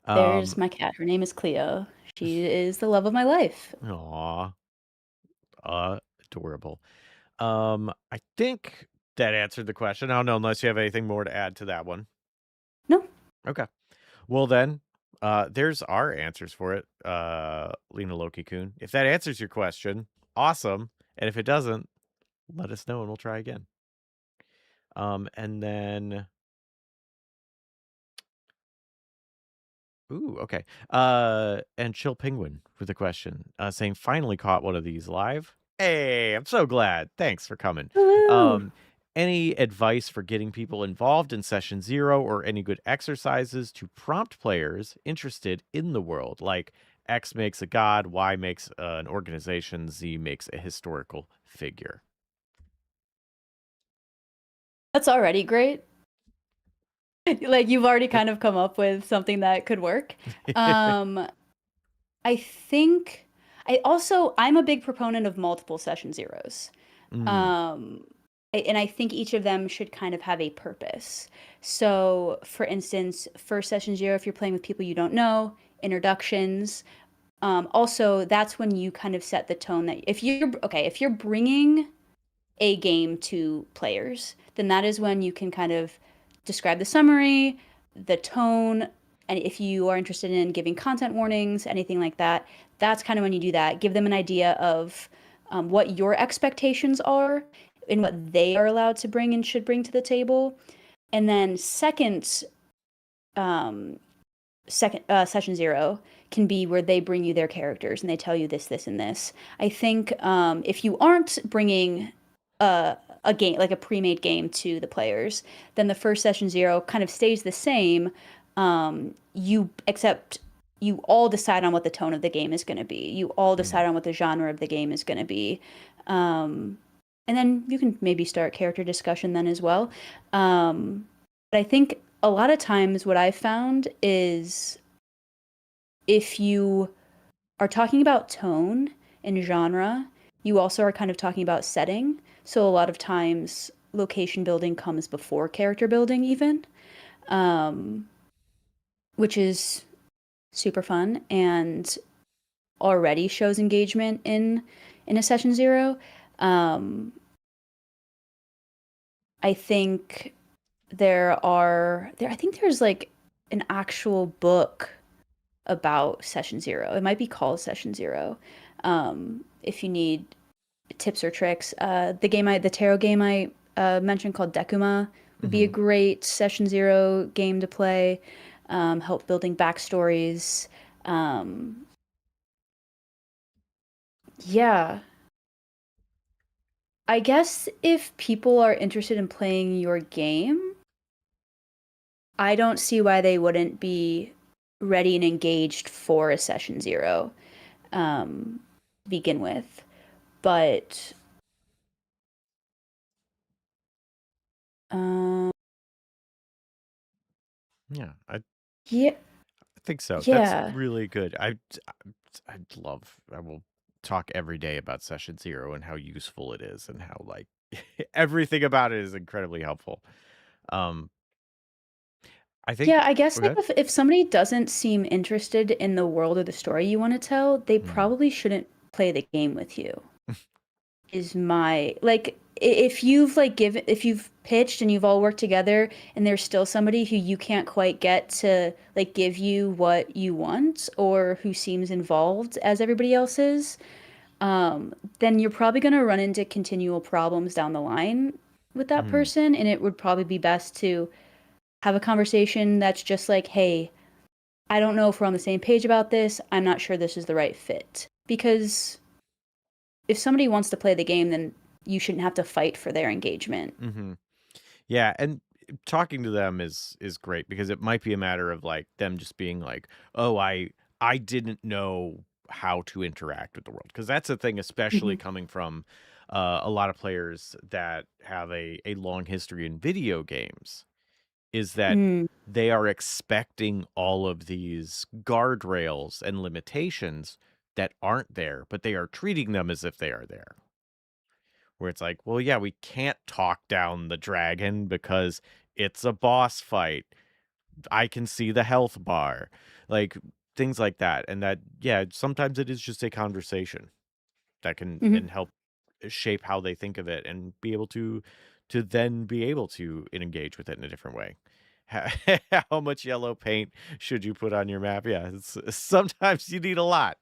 There's Um, my cat. Her name is Cleo. She is the love of my life. aw, adorable. I think that answered the question. I don't know unless you have anything more to add to that one. No, Okay. Well then, there's our answers for it, Lena Loki-kun. If that answers your question, awesome. And if it doesn't, let us know and we'll try again. And then ooh, okay. And Chill Penguin with a question, saying finally caught one of these live. Hey, I'm so glad. Thanks for coming. woo! Um, any advice for getting people involved in session 0 or any good exercises to prompt players interested in the world? Like X makes a god, Y makes an organization, Z makes a historical figure. That's already great. Like you've already kind of come up with something that could work. Um, I think I'm a big proponent of multiple session zeros. Mm, Um, and I think each of them should kind of have a purpose. So, for instance, first session zero, if you're playing with people you don't know, introductions. Also, that's when you kind of set the tone that if you're bringing a game to players, then that is when you can kind of describe the summary, the tone, and if you are interested in giving content warnings, anything like that, that's kind of when you do that. Give them an idea of what your expectations are and what they are allowed to bring and should bring to the table. And then um, second session zero can be where they bring you their characters and they tell you this, this, and this. I think if you aren't bringing a game like a pre-made game to the players, then the first session zero kind of stays the same. You all decide on what the tone of the game is going to be. You all mm, decide on what the genre of the game is going to be. And then you can maybe start character discussion then as well. But I think a lot of times what I've found is if you are talking about tone and genre, you also are kind of talking about setting. So a lot of times location building comes before character building even, um, which is super fun and already shows engagement in a session zero. Um, I think I think there's like an actual book about session zero. It might be called session zero. If you need tips or tricks, the tarot game I mentioned called Dekuma would be a mm-hmm. great session zero game to play. Help building backstories. Um, yeah, I guess if people are interested in playing your game, I don't see why they wouldn't be ready and engaged for a session zero to begin with. But um, Yeah, yeah, I think so. That's yeah, really good. I will talk every day about session 0 and how useful it is and how like everything about it is incredibly helpful. Um, I yeah. think I guess like okay. if somebody doesn't seem interested in the world or the story you want to tell, they Mm, probably shouldn't play the game with you. Is my like if you've if you've pitched and you've all worked together and there's still somebody who you can't quite get to like give you what you want or who seems involved as everybody else is, then you're probably going to run into continual problems down the line with that mm, person, and it would probably be best to have a conversation that's just like, hey, I don't know if we're on the same page about this. I'm not sure this is the right fit. Because if somebody wants to play the game, then you shouldn't have to fight for their engagement. mm-hmm. Yeah, and talking to them is great because it might be a matter of like them just being like, "Oh, I didn't know how to interact with the world." Because that's a thing, especially Mhm. coming from a lot of players that have a long history in video games, is that Mm. they are expecting all of these guardrails and limitations that aren't there, but they are treating them as if they are there. Where it's like, well, yeah, we can't talk down the dragon because it's a boss fight. I can see the health bar, like things like that. And that, yeah, sometimes it is just a conversation that can Mhm. and help shape how they think of it and be able to then be able to engage with it in a different way. How much yellow paint should you put on your map? Yeah, sometimes you need a lot.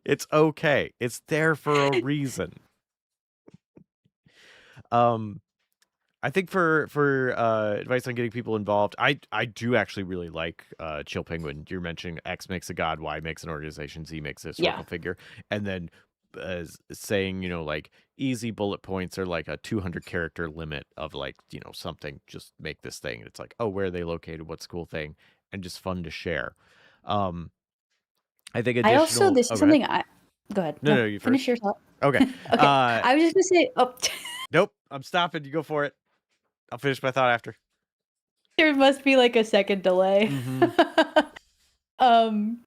It's okay. It's there for a reason. Um, I think for advice on getting people involved, I do actually really like Chill Penguin. You're mentioning X makes a god, Y makes an organization, Z makes a Yeah. historical figure, and then saying, like easy bullet points are like a 200 character limit of like, something, just make this thing. It's like, oh, where are they located? What's a cool thing? And just fun to share. I think I also, additional. this Oh, is go ahead. something No, go ahead. no, No, you finish first. your thought. Okay. Okay. I was just gonna say, Nope. I'm stopping. You go for it. I'll finish my thought after. there must be like a second delay. Mm-hmm. um,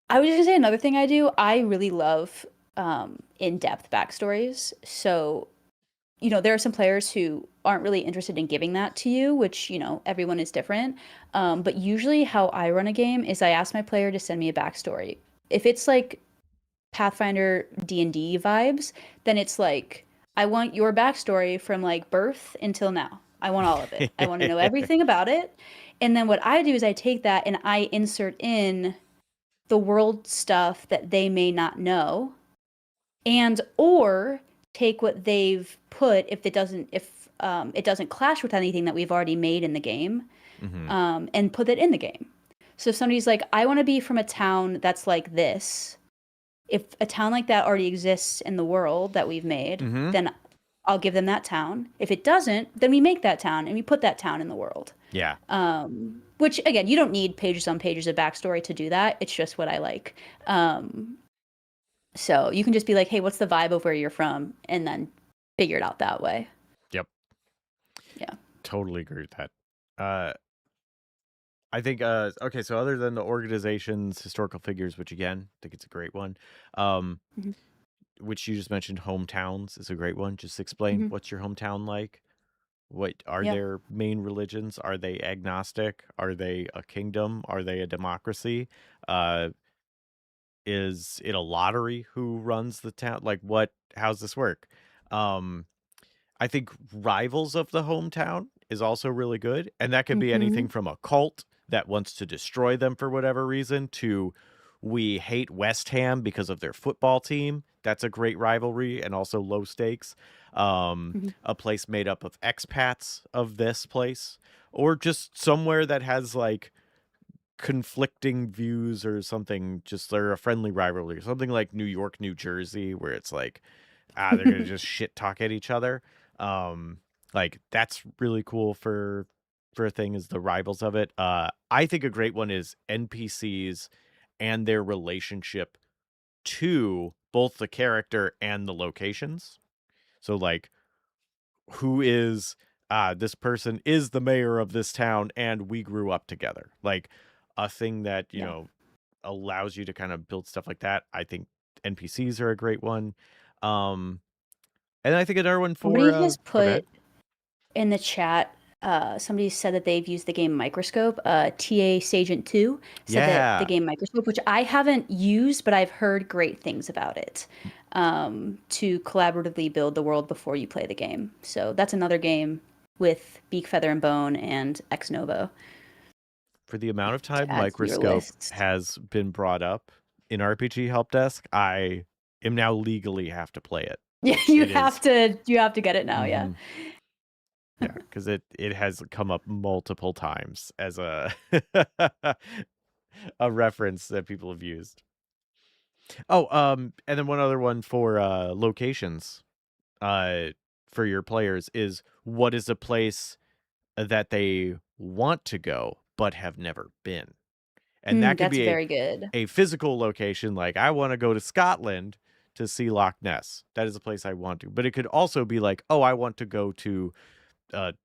I was just gonna say another thing I do. I really love in-depth backstories. So, there are some players who aren't really interested in giving that to you, which, everyone is different. But usually how I run a game is I ask my player to send me a backstory. If it's like Pathfinder D&D vibes, then it's like, I want your backstory from like birth until now. I want all of it. I want to know everything about it. And then what I do is I take that and I insert in the world stuff that they may not know, and or take what they've put, if it doesn't clash with anything that we've already made in the game, Mm-hmm. and put it in the game. So if somebody's like, I want to be from a town that's like this, if a town like that already exists in the world that we've made, Mm-hmm. then I'll give them that town. If it doesn't, then we make that town and we put that town in the world. Yeah. Which again, you don't need pages on pages of backstory to do that. It's just what I like. So you can just be like, hey, what's the vibe of where you're from? And then figure it out that way. Yep. Yeah. Totally agree with that. I think okay, so other than the organizations, historical figures, which again, I think it's a great one. Mhm. Which you just mentioned, hometowns is a great one. Just explain Mhm. what's your hometown like? What are Yeah. their main religions? Are they agnostic? Are they a kingdom? Are they a democracy? Uh is it a lottery who runs the town? Like how's this work? Um I think rivals of the hometown is also really good. And that could be anything Mhm. from a cult that wants to destroy them for whatever reason to we hate West Ham because of their football team. That's a great rivalry and also low stakes. Mhm. A place made up of expats of this place, or just somewhere that has like conflicting views or something, just they're a friendly rivalry, something like New York, New Jersey, where it's like, they're gonna just shit talk at each other. Like that's really cool for a thing, is the rivals of it. I think a great one is NPCs and their relationship to both the character and the locations. So like, who is this person is the mayor of this town and we grew up together. Like a thing that, Yeah. allows you to kind of build stuff like that. I think NPCs are a great one. Um and I think another one for Somebody has go ahead. put in the chat, somebody said that they've used the game Microscope. TA Sagent 2 said that the Yeah. game Microscope, which I haven't used, but I've heard great things about it, to collaboratively build the world before you play the game. So that's another game with Beak, Feather, and Bone and Ex Novo For the amount of to time add to your Microscope list. has been brought up in RPG Help Desk, I am now legally have to play it. Yeah, you It is. have to get it now. Yeah. Mhm. Yeah, because it has come up multiple times as a a reference that people have used. Oh, and then one other one for locations, uh, for your players is, what is a place that they want to go but have never been, and that could That's be very good. a physical location, like I want to go to Scotland to see Loch Ness. That is a place I want to. But it could also be like, oh, I want to go to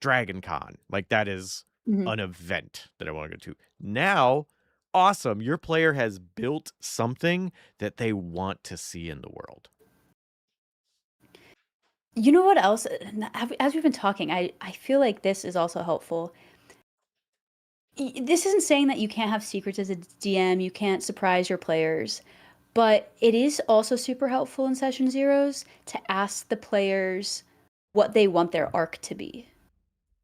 Dragon Con. Like that is Mhm. an event that I want to go to. Now, awesome. Your player has built something that they want to see in the world. You know what else? As we've been talking, I feel like this is also helpful. This isn't saying that you can't have secrets as a DM, you can't surprise your players, but it is also super helpful in session zeros to ask the players what they want their arc to be.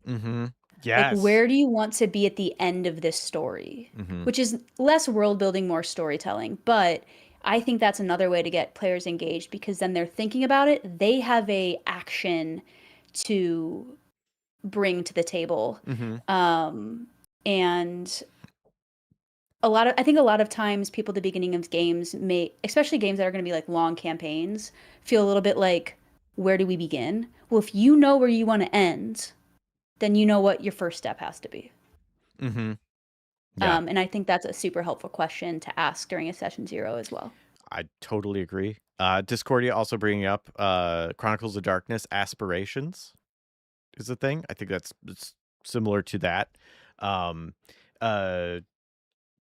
Mm-hmm. Like, Yes. where do you want to be at the end of this story? Mm-hmm. Which is less world building, more storytelling. But I think that's another way to get players engaged because then they're thinking about it. They have a action to bring to the table. Mm-hmm. And I think a lot of times people at the beginning of games may, especially games that are going to be like long campaigns, feel a little bit like, where do we begin? Well, if you know where you want to end, then you know what your first step has to be. Mm-hmm. Yeah. And I think that's a super helpful question to ask during a session zero as well. I totally agree. Discordia also bringing up Chronicles of Darkness aspirations is a thing. I think it's similar to that. Um, the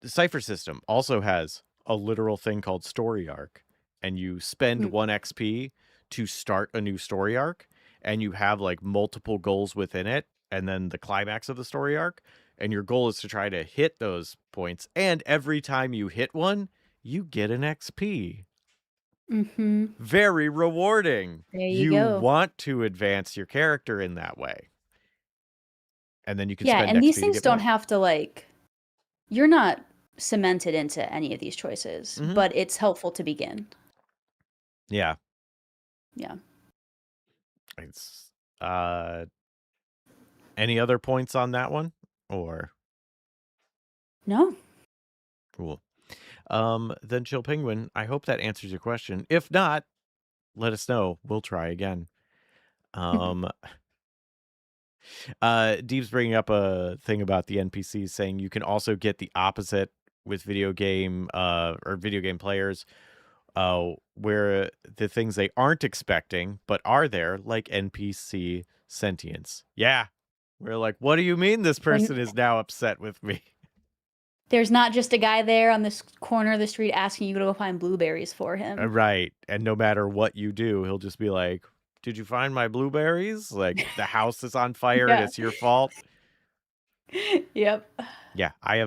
Cipher system also has a literal thing called story arc, and you spend 1 XP to start a new story arc, and you have like multiple goals within it, and then the climax of the story arc, and your goal is to try to hit those points, and every time you hit one, you get an XP. Mm-hmm. Very rewarding. There you You go. want to advance your character in that way. And then you can Yeah, spend and these XP to things get don't more. have to like, you're not cemented into any of these choices, Mhm. but it's helpful to begin. Yeah. Yeah. It's any other points on that one? Or No. cool. Then Chill Penguin, I hope that answers your question. If not, let us know. We'll try again. Deep's bringing up a thing about the NPCs saying you can also get the opposite with video game players, where the things they aren't expecting but are there, like NPC sentience. Yeah. We're like, what do you mean this person is now upset with me? There's not just a guy there on this corner of the street asking you to go find blueberries for him. Right. And no matter what you do, he'll just be like, did you find my blueberries? Like, the house is on fire and Yeah. it's your fault. Yep. Yeah, I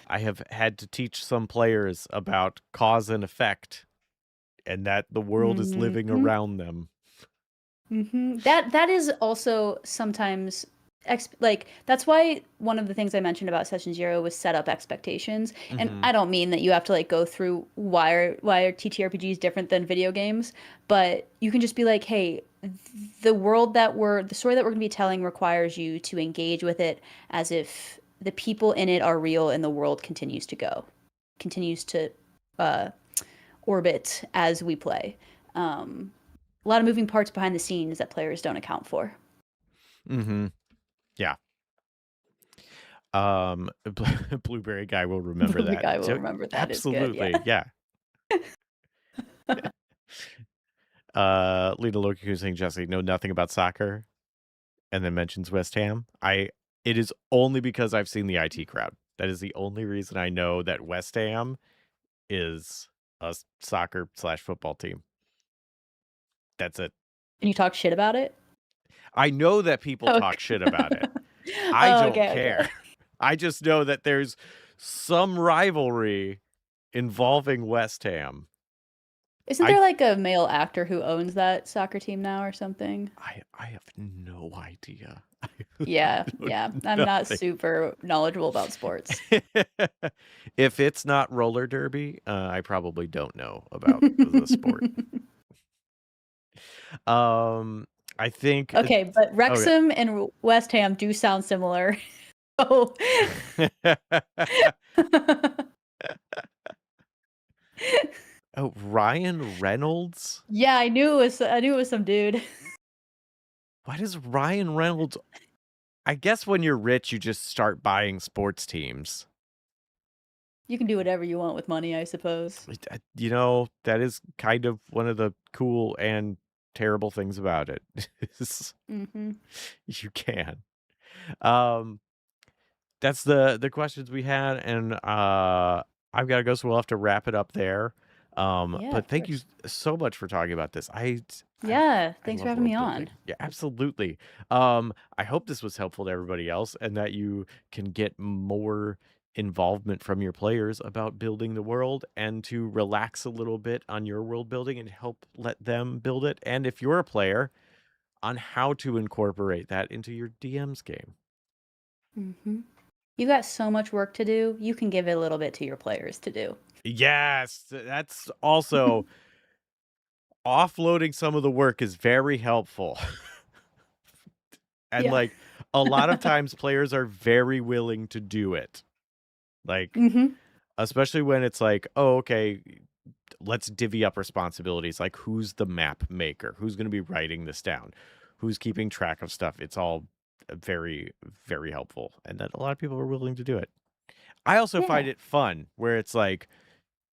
have had to teach some players about cause and effect, and that the world is living Mhm. around them. That is also sometimes like that's why one of the things I mentioned about session zero was set up expectations. And I don't mean that you have to like go through why are TTRPGs different than video games, but you can just be like, hey, the story that we're going to be telling requires you to engage with it as if the people in it are real and the world continues to orbit as we play. A lot of moving parts behind the scenes that players don't account for. Mm-hmm. Yeah. Blueberry guy will remember The that. guy will remember that is good. Absolutely, Yeah. Lena Loki saying Jesse know nothing about soccer, and then mentions West Ham. It is only because I've seen the IT crowd. That is the only reason I know that West Ham is a soccer/football team. That's it. And you talk shit about it? I know that people Okay. talk shit about it. I Oh, don't okay, care. okay. I just know that there's some rivalry involving West Ham. Isn't there like a male actor who owns that soccer team now or something? I have no idea. Yeah, yeah. I'm not Nothing. super knowledgeable about sports. If it's not roller derby, I probably don't know about the sport. I think Okay, but okay. Wrexham and West Ham do sound similar. Oh. Oh, Ryan Reynolds? Yeah, I knew it was some dude. Why does Ryan Reynolds? I guess when you're rich, you just start buying sports teams. You can do whatever you want with money, I suppose. You know, that is kind of one of the cool and terrible things about it. You can. That's the questions we had, and I've got to go, so we'll have to wrap it up there. Yeah, But of thank you course. so much for talking about this. Yeah, I thanks for love having world me building. on. Yeah, absolutely. I hope this was helpful to everybody else and that you can get more involvement from your players about building the world and to relax a little bit on your world building and help let them build it. And if you're a player, on how to incorporate that into your DM's game. Hmm. You got so much work to do. You can give it a little bit to your players to do. Yes, that's also offloading some of the work is very helpful. And Yeah. like a lot of times players are very willing to do it. Like Hmm. especially when it's like, oh, okay, let's divvy up responsibilities. Like who's the map maker? Who's going to be writing this down? Who's keeping track of stuff? It's all very, very helpful. And that a lot of people are willing to do it. I also find Yeah. it fun where it's like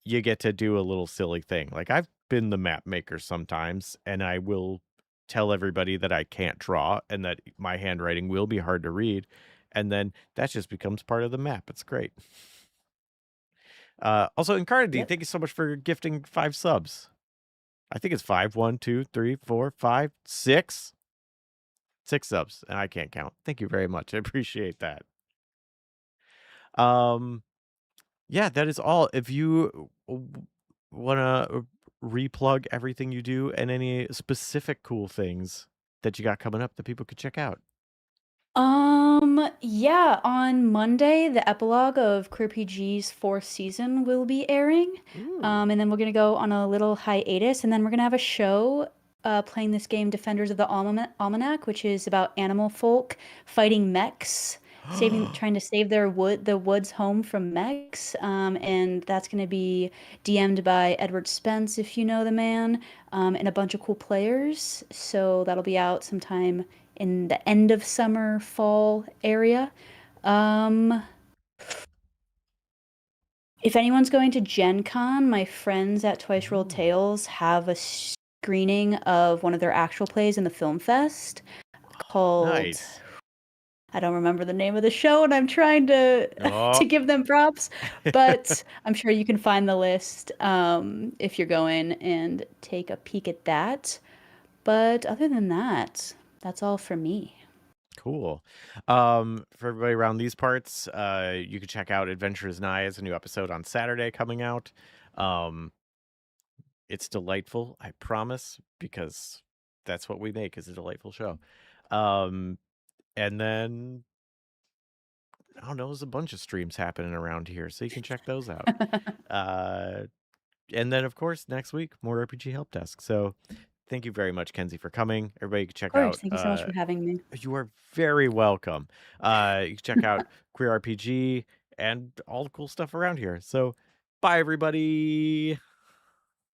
you get to do a little silly thing. Like I've been the map maker sometimes, and I will tell everybody that I can't draw and that my handwriting will be hard to read. And then that just becomes part of the map. It's great. Also, Incarnity, Yep. thank you so much for gifting 5 subs. I think it's 5, 1, 2, 3, 4, 5, 6. 6 subs, and I can't count. Thank you very much. I appreciate that. Yeah, that is all. If you want to replug everything you do and any specific cool things that you got coming up that people could check out. Yeah, on Monday, the epilogue of queeRPG's fourth season will be airing. Ooh. And then we're gonna go on a little hiatus, and then we're gonna have a show playing this game, Defenders of the Almanac, which is about animal folk fighting mechs, trying to save the woods home from mechs. And that's gonna be DM'd by Edward Spence, if you know the man, and a bunch of cool players. So that'll be out sometime in the end of summer, fall area. Um, if anyone's going to Gen Con, my friends at Twice Rolled Ooh. Tales have a screening of one of their actual plays in the film fest called, Nice. I don't remember the name of the show, and I'm trying to Oh. to give them props, but I'm sure you can find the list if you're going and take a peek at that. But other than that, that's all for me. Cool. For everybody around these parts, you can check out Adventures Nigh as a new episode on Saturday coming out. It's delightful, I promise, because that's what we make is a delightful show. And then I don't know, there's a bunch of streams happening around here, so you can check those out. And then of course next week more RPG Help Desk. So thank you very much, Kenzie, for coming. Everybody can Of check course, out thank you so much for having me. you are very welcome. You can check out queeRPG and all the cool stuff around here. So bye everybody.